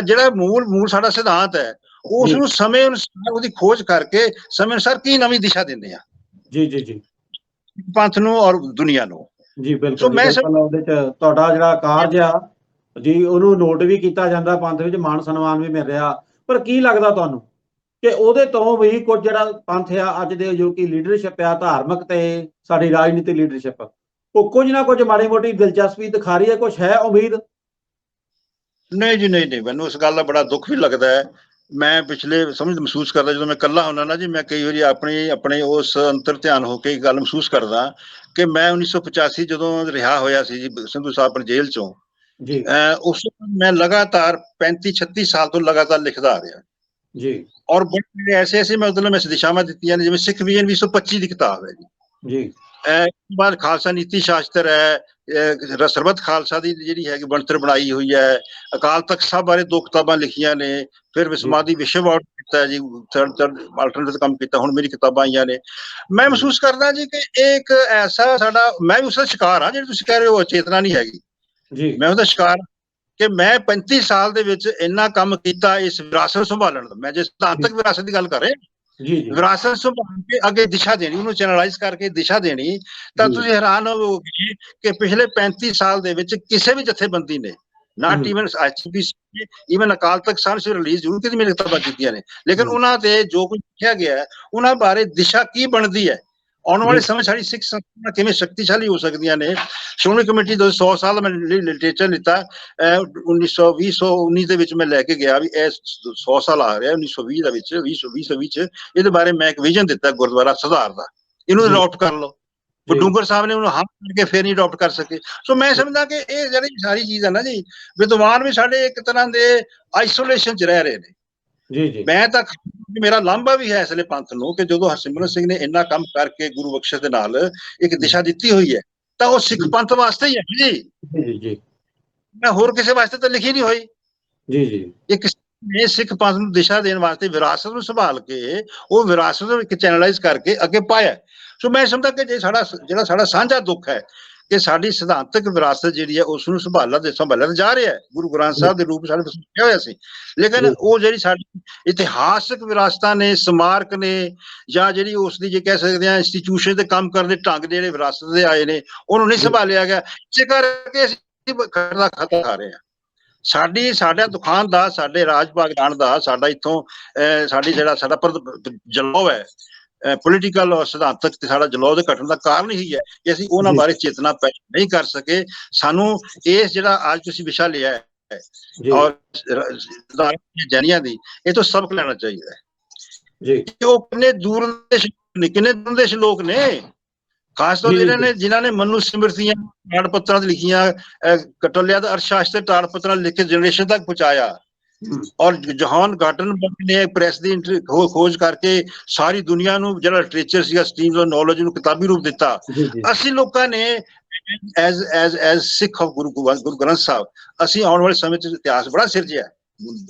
ਜਿਹੜਾ ਮੂਲ ਸਾਡਾ ਸਿਧਾਂਤ ਹੈ, ਉਸ ਨੂੰ ਸਮੇਂ ਅਨੁਸਾਰ ਉਹਦੀ ਖੋਜ ਕਰਕੇ ਸਮੇਂ ਅਨੁਸਾਰ ਕੀ ਨਵੀਂ ਦਿਸ਼ਾ ਦਿੰਦੇ ਆ ਜੀ ਪੰਥ ਨੂੰ ਔਰ ਦੁਨੀਆ ਨੂੰ ਜੀ। ਬਿਲਕੁਲ, ਉਹਦੇ ਚ ਤੁਹਾਡਾ ਜਿਹੜਾ ਕਾਰਜ ਆ ਜੀ, ਉਹਨੂੰ ਨੋਟ ਵੀ ਕੀਤਾ ਜਾਂਦਾ, ਪੰਥ ਵਿੱਚ ਮਾਣ ਸਨਮਾਨ ਵੀ ਮਿਲ ਰਿਹਾ। ਪਰ ਕੀ ਲੱਗਦਾ ਤੁਹਾਨੂੰ ਕਿ ਉਹਦੇ ਤੋਂ ਵੀ ਕੁਝ ਜਿਹੜਾ ਪੰਥ ਆ ਅੱਜ ਦੇ ਜੋ ਕਿ ਲੀਡਰਸ਼ਿਪ ਆ, ਧਾਰਮਿਕ ਤੇ ਸਾਡੀ ਰਾਜਨੀਤਿਕ ਲੀਡਰਸ਼ਿਪ, ਉਹ ਕੁਝ ਨਾ ਕੁਝ ਮਾੜੀ ਮੋਟੀ ਦਿਲਚਸਪੀ ਦਿਖਾ ਰਹੀ ਹੈ? ਕੁਛ ਹੈ ਉਮੀਦ? ਨਹੀਂ ਜੀ, ਨਹੀਂ, ਮੈਨੂੰ ਇਸ ਗੱਲ ਦਾ ਬੜਾ ਦੁੱਖ ਵੀ ਲੱਗਦਾ ਹੈ। ਮੈਂ ਪਿਛਲੇ ਮਹਿਸੂਸ ਕਰਦਾ, ਜਦੋਂ ਮੈਂ ਇਕੱਲਾ ਹੁੰਦਾ ਨਾ ਜੀ, ਮੈਂ ਕਈ ਵਾਰੀ ਆਪਣੇ ਉਸ ਅੰਤਰ ਧਿਆਨ ਹੋ ਕੇ ਗੱਲ ਮਹਿਸੂਸ ਕਰਦਾ ਕਿ ਮੈਂ 1985 ਜਦੋਂ ਰਿਹਾ ਹੋਇਆ ਸੀ ਜੀ ਸੰਧੂ ਸਾਹਿਬ ਆਪਣੇ ਜੇਲ੍ਹ ਚੋਂ ਜੀ, ਉਸ ਮੈਂ ਲਗਾਤਾਰ 35-36 ਸਾਲ ਤੋਂ ਲਗਾਤਾਰ ਲਿਖਦਾ ਆ ਰਿਹਾ ਜੀ, ਔਰ ਬੜੇ ਐਸੇ ਮਤਲਬ ਮੈਂ ਦਿਸ਼ਾਵਾਂ ਦਿੱਤੀਆਂ ਨੇ, ਜਿਵੇਂ ਸਿੱਖ ਵਿਜ਼ਨ 225 ਦੀ ਕਿਤਾਬ ਹੈ ਜੀ। ਬਾਅਦ ਖਾਲਸਾ ਨੀਤੀ ਸ਼ਾਸਤਰ ਹੈ, ਸਰਬੱਤ ਖਾਲਸਾ ਦੀ ਜਿਹੜੀ ਹੈਗੀ ਬਣਤਰ ਬਣਾਈ ਹੋਈ ਹੈ, ਅਕਾਲ ਤਖਤ ਸਾਹਿਬ ਬਾਰੇ 2 ਕਿਤਾਬਾਂ ਲਿਖੀਆਂ ਨੇ, ਫਿਰ ਵਿਸਮਾਦੀ ਵਿਸ਼ਵ ਅਵਾਰਡ ਕੀਤਾ ਜੀ, ਆਲਟਰਨੇਟਿਵ ਕੰਮ ਕੀਤਾ, ਹੁਣ ਮੇਰੀ ਕਿਤਾਬਾਂ ਆਈਆਂ ਨੇ। ਮੈਂ ਮਹਿਸੂਸ ਕਰਦਾ ਜੀ ਕਿ ਇਹ ਇੱਕ ਐਸਾ ਸਾਡਾ, ਮੈਂ ਵੀ ਉਸ ਦਾ ਸ਼ਿਕਾਰ ਹਾਂ, ਜਿਹੜੀ ਤੁਸੀਂ ਕਹਿ ਰਹੇ ਹੋ ਚੇਤਨਾ ਨਹੀਂ ਹੈਗੀ ਜੀ, ਮੈਂ ਉਹਦਾ ਸ਼ਿਕਾਰ ਕਿ ਮੈਂ 35 ਸਾਲ ਦੇ ਵਿੱਚ ਇੰਨਾ ਕੰਮ ਕੀਤਾ ਇਸ ਵਿਰਾਸਤ ਸੰਭਾਲਣ ਦਾ। ਮੈਂ ਜੇ ਸਿਧਾਂਤਕ ਵਿਰਾਸਤ ਦੀ ਗੱਲ ਕਰ ਰਿਹਾ ਜੀ, ਵਿਰਾਸਤ ਸੰਭਾਲ ਕੇ ਅੱਗੇ ਦਿਸ਼ਾ ਦੇਣੀ, ਉਹਨੂੰ ਚੈਨਲਾਈਜ਼ ਕਰਕੇ ਦਿਸ਼ਾ ਦੇਣੀ, ਤਾਂ ਤੁਸੀਂ ਹੈਰਾਨ ਹੋਵੋਗੇ ਕਿ ਪਿਛਲੇ 35 ਸਾਲ ਦੇ ਵਿੱਚ ਕਿਸੇ ਵੀ ਜਥੇਬੰਦੀ ਨੇ, not even HPC, even Akal Takht Sahib say release ਜ਼ਰੂਰ ਕੀਤੀ, ਮੇਰੀ ਕਿਤਾਬਾਂ ਕੀਤੀਆਂ ਨੇ, ਲੇਕਿਨ ਉਹਨਾਂ ਤੇ ਜੋ ਕੁਝ ਲਿਖਿਆ ਗਿਆ ਹੈ, ਉਹਨਾਂ ਬਾਰੇ ਦਿਸ਼ਾ ਕੀ ਬਣਦੀ ਹੈ, ਆਉਣ ਵਾਲੇ ਸਮੇਂ ਸਾਡੀ ਸਿੱਖ ਸੰਸਥਾਵਾਂ ਕਿਵੇਂ ਸ਼ਕਤੀਸ਼ਾਲੀ ਹੋ ਸਕਦੀਆਂ ਨੇ। ਸ਼੍ਰੋਮਣੀ ਕਮੇਟੀ ਦੇ 100 ਸਾਲ ਮੈਂ ਲਿਟਰੇਚਰ ਲਿੱਤਾ 1919 ਦੇ ਵਿੱਚ ਮੈਂ ਲੈ ਕੇ ਗਿਆ ਵੀ ਇਹ 100 ਸਾਲ ਆ ਰਿਹਾ 1920 ਦੇ ਵਿੱਚ 2020 ਚ ਇਹਦੇ ਬਾਰੇ ਮੈਂ ਇੱਕ ਵਿਜ਼ਨ ਦਿੱਤਾ ਗੁਰਦੁਆਰਾ ਸੁਧਾਰ ਦਾ, ਇਹਨੂੰ ਅਡਾਪਟ ਕਰ ਲਓ। ਡੂੰਗਰ ਸਾਹਿਬ ਨੇ ਉਹਨੂੰ ਹਾਂ ਕਰਕੇ ਫਿਰ ਨਹੀਂ ਅਡਾਪਟ ਕਰ ਸਕੇ। ਸੋ ਮੈਂ ਸਮਝਦਾ ਕਿ ਇਹ ਜਿਹੜੀ ਸਾਰੀ ਚੀਜ਼ ਹੈ ਨਾ ਜੀ, ਵਿਦਵਾਨ ਵੀ ਸਾਡੇ ਇੱਕ ਤਰ੍ਹਾਂ ਦੇ ਆਈਸੋਲੇਸ਼ਨ 'ਚ ਰਹਿ ਰਹੇ ਨੇ। ਜੀ ਮੈਂ ਤਾਂ ਮੇਰਾ ਲਾਂਭਾ ਵੀ ਹੈ ਇਸ ਲਈ ਪੰਥ ਨੂੰ ਕਿ ਜਦੋਂ ਹਰਸਿਮਰਨ ਸਿੰਘ ਨੇ ਇੰਨਾ ਕੰਮ ਕਰਕੇ ਗੁਰੂ ਬਖਸ਼ਿਸ਼ ਦੇ ਨਾਲ ਇੱਕ ਦਿਸ਼ਾ ਦਿੱਤੀ ਹੋਈ ਹੈ ਤਾਂ ਉਹ ਸਿੱਖ ਪੰਥ ਵਾਸਤੇ ਹੀ ਹੈ ਜੀ। ਮੈਂ ਹੋਰ ਕਿਸੇ ਵਾਸਤੇ ਤਾਂ ਲਿਖੀ ਨਹੀਂ ਹੋਈ ਜੀ। ਇੱਕ ਨੇ ਸਿੱਖ ਪੰਥ ਨੂੰ ਦਿਸ਼ਾ ਦੇਣ ਵਾਸਤੇ ਵਿਰਾਸਤ ਨੂੰ ਸੰਭਾਲ ਕੇ ਉਹ ਵਿਰਾਸਤ ਨੂੰ ਇੱਕ ਚੈਨਲਾਈਜ਼ ਕਰਕੇ ਅੱਗੇ ਪਾਇਆ। ਸੋ ਮੈਂ ਸਮਝਦਾ ਕਿ ਜਿਹੜਾ ਸਾਡਾ ਸਾਂਝਾ ਦੁੱਖ ਹੈ ਕਿ ਸਾਡੀ ਸਿਧਾਂਤਕ ਵਿਰਾਸਤ ਜਿਹੜੀ ਹੈ ਉਸ ਨੂੰ ਸੰਭਾਲਿਆ ਜਾ ਰਿਹਾ ਹੈ। ਗੁਰੂ ਗ੍ਰੰਥ ਸਾਹਿਬ ਦੇ ਰੂਪ ਸਾਡੇ ਲਿਖਿਆ ਹੋਇਆ ਸੀ, ਲੇਕਿਨ ਉਹ ਜਿਹੜੀ ਸਾਡੀ ਇਤਿਹਾਸਕ ਵਿਰਾਸਤਾਂ ਨੇ, ਸਮਾਰਕ ਨੇ, ਜਾਂ ਜਿਹੜੀ ਉਸ ਦੀ ਜੇ ਕਹਿ ਸਕਦੇ ਹਾਂ ਇੰਸਟੀਚਿਊਸ਼ਨ ਦੇ ਕੰਮ ਕਰਨ ਦੇ ਢੰਗ ਜਿਹੜੇ ਵਿਰਾਸਤ ਦੇ ਆਏ ਨੇ ਉਹਨੂੰ ਨਹੀਂ ਸੰਭਾਲਿਆ ਗਿਆ। ਇਸੇ ਕਰਕੇ ਅਸੀਂ ਖਤਰਾ ਖਾ ਰਹੇ ਹਾਂ। ਸਾਡਾ ਦੁਖਾਨ ਦਾ, ਸਾਡੇ ਰਾਜ ਭਾਗਦਾਨ ਦਾ, ਸਾਡਾ ਇੱਥੋਂ ਸਾਡਾ ਜਲਾਓ ਹੈ ਪੋਲੀਟੀਕਲ ਔਰ ਸਿਧਾਂਤਕ ਤੇ ਸਾਡਾ ਜਲਾਓ ਦੇ ਘਟਣ ਦਾ ਕਾਰਨ ਹੀ ਹੈ ਕਿ ਅਸੀਂ ਉਹਨਾਂ ਬਾਰੇ ਚੇਤਨਾ ਪੈਦਾ ਨਹੀਂ ਕਰ ਸਕੇ। ਸਾਨੂੰ ਇਸ ਜਿਹੜਾ ਅੱਜ ਤੁਸੀਂ ਵਿਸ਼ਾ ਲਿਆ ਹੈ ਔਰ ਜੈਨੀਆਂ ਦੀ, ਇਹ ਤੋਂ ਸਬਕ ਲੈਣਾ ਚਾਹੀਦਾ ਹੈ ਜੀ। ਉਹ ਕਿੰਨੇ ਦੂਰ ਦੇਸ਼ ਲੋਕ ਨੇ, ਖਾਸ ਤੌਰ ਤੇ ਜਿਨ੍ਹਾਂ ਨੇ ਮਨੂ ਸਿਮਰਤੀਆਂ ਤਾੜ ਪੱਤਰਾਂ ਲਿਖੀਆਂ, ਕਟੋਲਿਆ ਦਾ ਅਰਥਸ਼ਾਸਤਰ ਤਾੜ ਪੱਤਰਾਂ ਲਿਖ ਕੇ ਜਨਰੇਸ਼ਨ ਤੱਕ ਪਹੁੰਚਾਇਆ। ਔਰ ਜੋਹਨ ਗਾਟਨਬਰਗ ਨੇ ਪ੍ਰੈਸ ਦੀ ਖੋਜ ਕਰਕੇ ਸਾਰੀ ਦੁਨੀਆ ਨੂੰ ਜਿਹੜਾ ਲਿਟਰੇਚਰ ਸੀਗਾ, ਸਟਰੀਮਸ ਆਫ ਨੌਲੇਜ ਨੂੰ ਕਿਤਾਬੀ ਰੂਪ ਦਿੱਤਾ। ਅਸੀਂ ਲੋਕਾਂ ਨੇ as Sikh of Guru Granth Sahib ਅਸੀਂ ਆਉਣ ਵਾਲੇ ਸਮੇਂ 'ਚ ਇਤਿਹਾਸ ਬੜਾ ਸਿਰਜਿਆ।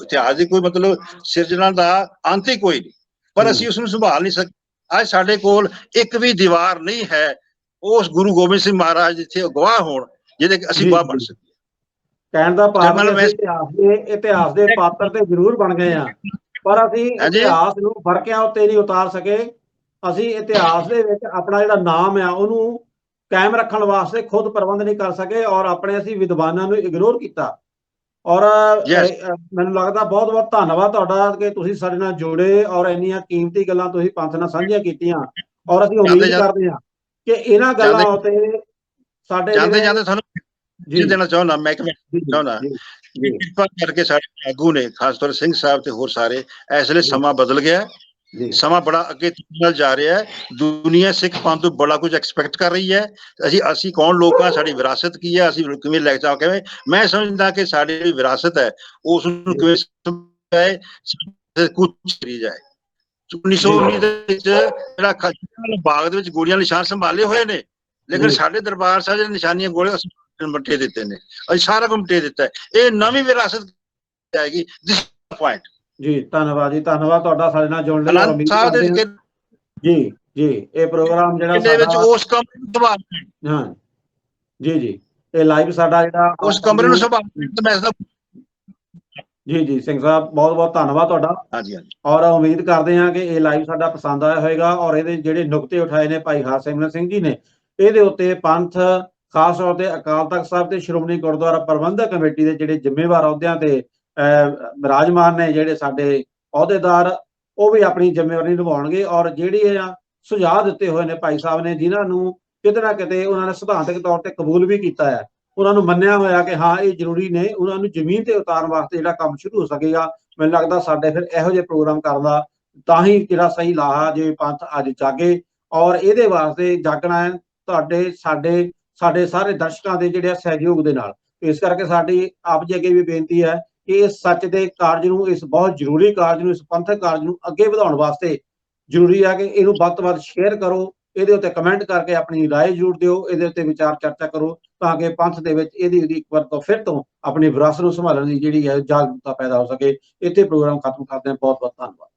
ਇਤਿਹਾਸ ਦੀ ਕੋਈ ਮਤਲਬ ਸਿਰਜਣਾ ਦਾ ਅੰਤ ਹੀ ਕੋਈ ਨਹੀਂ, ਪਰ ਅਸੀਂ ਉਸ ਨੂੰ ਸੰਭਾਲ ਨਹੀਂ ਸਕੇ। ਅੱਜ ਸਾਡੇ ਕੋਲ ਇੱਕ ਵੀ ਦੀਵਾਰ ਨਹੀਂ ਹੈ ਉਸ ਗੁਰੂ ਗੋਬਿੰਦ ਸਿੰਘ ਮਹਾਰਾਜ ਜਿੱਥੇ ਗਵਾਹ ਹੋਣ ਜਿਹਦੇ ਅਸੀਂ ਗਵਾਹ ਬਣ ਸਕੀਏ। ਕਹਿਣ ਦਾ ਭਾਵ ਇਤਿਹਾਸ ਦੇ ਪਾਤਰ ਤੇ ਜ਼ਰੂਰ ਬਣ ਗਏ ਆ, ਪਰ ਅਸੀਂ ਇਤਿਹਾਸ ਨੂੰ ਫਰਕਿਆਂ ਉੱਤੇ ਨਹੀਂ ਉਤਾਰ ਸਕੇ। ਅਸੀਂ ਇਤਿਹਾਸ ਦੇ ਵਿੱਚ ਆਪਣਾ ਜਿਹੜਾ ਨਾਮ ਆ ਉਹਨੂੰ ਕਾਇਮ ਰੱਖਣ ਵਾਸਤੇ ਖੁਦ ਪ੍ਰਬੰਧ ਨਹੀਂ ਕਰ ਸਕੇ ਔਰ ਆਪਣੇ ਅਸੀਂ ਵਿਦਵਾਨਾਂ ਨੂੰ ਇਗਨੋਰ ਕੀਤਾ। ਔਰ ਮੈਨੂੰ ਲੱਗਦਾ ਬਹੁਤ ਬਹੁਤ ਧੰਨਵਾਦ ਤੁਹਾਡਾ ਕਿ ਤੁਸੀਂ ਸਾਡੇ ਨਾਲ ਜੁੜੇ ਔਰ ਇੰਨੀਆਂ ਕੀਮਤੀ ਗੱਲਾਂ ਤੁਸੀਂ ਪੰਥ ਨਾਲ ਸਾਂਝੀਆਂ ਕੀਤੀਆਂ। ਔਰ ਅਸੀਂ ਉਮੀਦ ਕਰਦੇ ਹਾਂ ਕਿ ਇਹਨਾਂ ਗੱਲਾਂ ਉੱਤੇ ਸਾਡੇ ਤੁਹਾਨੂੰ ਦੇਣਾ ਚਾਹੁੰਦਾ, ਮੈਂ ਚਾਹੁੰਦਾ ਕਿਰਪਾ ਕਰਕੇ ਸਾਡੇ ਆਗੂ ਨੇ, ਖਾਸ ਤੌਰ ਸਿੰਘ ਸਾਹਿਬ ਤੇ ਹੋਰ ਸਾਰੇ, ਇਸ ਵੇਲੇ ਸਮਾਂ ਬਦਲ ਗਿਆ, ਸਮਾਂ ਬੜਾ ਅੱਗੇ ਨਾਲ ਜਾ ਰਿਹਾ ਹੈ। ਦੁਨੀਆ ਸਿੱਖ ਪੰਥ ਤੋਂ ਬੜਾ ਕੁਝ ਐਕਸਪੈਕਟ ਕਰ ਰਹੀ ਹੈ। ਅਸੀਂ ਕੌਣ ਲੋਕ ਹਾਂ, ਸਾਡੀ ਵਿਰਾਸਤ ਕੀ ਹੈ, ਅਸੀਂ ਕਿਵੇਂ ਲੈ ਕੇ ਕਿਵੇਂ। ਮੈਂ ਸਮਝਦਾ ਕਿ ਸਾਡੀ ਜਿਹੜੀ ਵਿਰਾਸਤ ਹੈ ਉਸ ਨੂੰ ਕਿਵੇਂ ਕੁਝ ਕਰੀ ਜਾਏ। 1919 ਦੇ ਵਿੱਚ ਜਿਹੜਾ ਬਾਗ ਦੇ ਵਿੱਚ ਗੋਲੀਆਂ ਨਿਸ਼ਾਨ ਸੰਭਾਲੇ ਹੋਏ ਨੇ, ਲੇਕਿਨ ਸਾਡੇ ਦਰਬਾਰ ਸਾਹਿਬ ਜਿਹੜੇ ਨਿਸ਼ਾਨੀਆਂ ਗੋਲੀਆਂ ਮਟੇ ਦਿੱਤੇ ਨੇ, ਅਸੀਂ ਸਾਰਾ ਕੁਝ ਮਟੇ ਦਿੱਤਾ ਹੈ। ਇਹ ਨਵੀਂ ਵਿਰਾਸਤ ਜਾਏਗੀ। ਦਿਸ ਪੁਆਇੰਟ ਜੀ। ਧੰਨਵਾਦ ਜੀ, ਧੰਨਵਾਦ ਤੁਹਾਡਾ ਸਾਡੇ ਨਾਲ ਜੁੜਨ ਲਈ। ਜੀ ਇਹ ਪ੍ਰੋਗਰਾਮ ਜਿਹੜਾ ਉਸ ਕਮਰੇ ਨੂੰ ਸੰਭਾਲ, ਹਾਂ ਜੀ ਇਹ ਲਾਈਵ ਸਾਡਾ ਜਿਹੜਾ ਉਸ ਕਮਰੇ ਨੂੰ ਸੰਭਾਲ। ਜੀ ਸਿੰਘ ਸਾਹਿਬ ਬਹੁਤ ਬਹੁਤ ਧੰਨਵਾਦ ਤੁਹਾਡਾ। ਹਾਂਜੀ ਔਰ ਉਮੀਦ ਕਰਦੇ ਹਾਂ ਕਿ ਇਹ ਲਾਈਵ ਸਾਡਾ ਪਸੰਦ ਆਇਆ ਹੋਏਗਾ ਔਰ ਇਹਦੇ ਜਿਹੜੇ ਨੁਕਤੇ ਉਠਾਏ ਨੇ ਭਾਈ ਹਰਸਿਮਰਨ ਸਿੰਘ ਜੀ ਨੇ, ਇਹਦੇ ਉੱਤੇ ਪੰਥ, ਖਾਸ ਤੌਰ ਤੇ ਅਕਾਲ ਤਖਤ ਸਾਹਿਬ ਤੇ ਸ਼੍ਰੋਮਣੀ ਗੁਰਦੁਆਰਾ ਪ੍ਰਬੰਧਕ ਕਮੇਟੀ ਦੇ ਜਿਹੜੇ ਜ਼ਿੰਮੇਵਾਰ ਅਹੁਦਿਆਂ ਤੇ ਵਿਰਾਜਮਾਨ ਨੇ, ਜਿਹੜੇ ਸਾਡੇ ਅਹੁਦੇਦਾਰ, ਉਹ ਵੀ ਆਪਣੀ ਜ਼ਿੰਮੇਵਾਰੀ ਨਿਭਾਉਣਗੇ। ਔਰ ਜਿਹੜੇ ਸੁਝਾਅ ਦਿੱਤੇ ਹੋਏ ਨੇ ਭਾਈ ਸਾਹਿਬ ਨੇ, ਜਿਨ੍ਹਾਂ ਨੂੰ ਕਿਤੇ ਨਾ ਕਿਤੇ ਉਹਨਾਂ ਨੇ ਸਿਧਾਂਤਕ ਤੌਰ ਤੇ ਕਬੂਲ ਵੀ ਕੀਤਾ ਹੈ, ਉਹਨਾਂ ਨੂੰ ਮੰਨਿਆ ਹੋਇਆ ਕਿ ਹਾਂ ਇਹ ਜ਼ਰੂਰੀ ਨੇ, ਉਹਨਾਂ ਨੂੰ ਜ਼ਮੀਨ ਤੇ ਉਤਾਰਨ ਵਾਸਤੇ ਜਿਹੜਾ ਕੰਮ ਸ਼ੁਰੂ ਹੋ ਸਕੇਗਾ। ਮੈਨੂੰ ਲੱਗਦਾ ਸਾਡੇ ਫਿਰ ਇਹੋ ਜਿਹੇ ਪ੍ਰੋਗਰਾਮ ਕਰਨ ਦਾ ਤਾਂ ਹੀ ਜਿਹੜਾ ਸਹੀ ਲਾਹਾ ਜੇ ਪੰਥ ਅੱਜ ਜਾਗੇ। ਔਰ ਇਹਦੇ ਵਾਸਤੇ ਜਾਗਣਾ ਹੈ ਤੁਹਾਡੇ ਸਾਡੇ ਸਾਰੇ ਦਰਸ਼ਕਾਂ ਦੇ ਜਿਹੜੇ ਸਹਿਯੋਗ ਦੇ ਨਾਲ। ਇਸ ਕਰਕੇ ਸਾਡੀ ਆਪ ਜੀ ਅੱਗੇ ਵੀ ਬੇਨਤੀ ਹੈ ਕਿ ਇਸ ਸੱਚ ਦੇ ਕਾਰਜ ਨੂੰ, ਇਸ ਬਹੁਤ ਜ਼ਰੂਰੀ ਕਾਰਜ ਨੂੰ, ਇਸ ਪੰਥਕ ਕਾਰਜ ਨੂੰ ਅੱਗੇ ਵਧਾਉਣ ਵਾਸਤੇ ਜ਼ਰੂਰੀ ਹੈ ਕਿ ਇਹਨੂੰ ਵੱਧ ਤੋਂ ਵੱਧ ਸ਼ੇਅਰ ਕਰੋ, ਇਹਦੇ ਉੱਤੇ ਕਮੈਂਟ ਕਰਕੇ ਆਪਣੀ ਰਾਏ ਜ਼ਰੂਰ ਦਿਓ, ਇਹਦੇ ਉੱਤੇ ਵਿਚਾਰ ਚਰਚਾ ਕਰੋ, ਤਾਂ ਕਿ ਪੰਥ ਦੇ ਵਿੱਚ ਇਹਦੀ ਇੱਕ ਵਾਰ ਤੋਂ ਫਿਰ ਤੋਂ ਆਪਣੀ ਵਿਰਾਸਤ ਨੂੰ ਸੰਭਾਲਣ ਦੀ ਜਿਹੜੀ ਹੈ ਜਾਗਰੂਕਤਾ ਪੈਦਾ ਹੋ ਸਕੇ। ਇੱਥੇ ਪ੍ਰੋਗਰਾਮ ਖਤਮ ਕਰਦੇ ਹਾਂ। ਬਹੁਤ ਬਹੁਤ ਧੰਨਵਾਦ।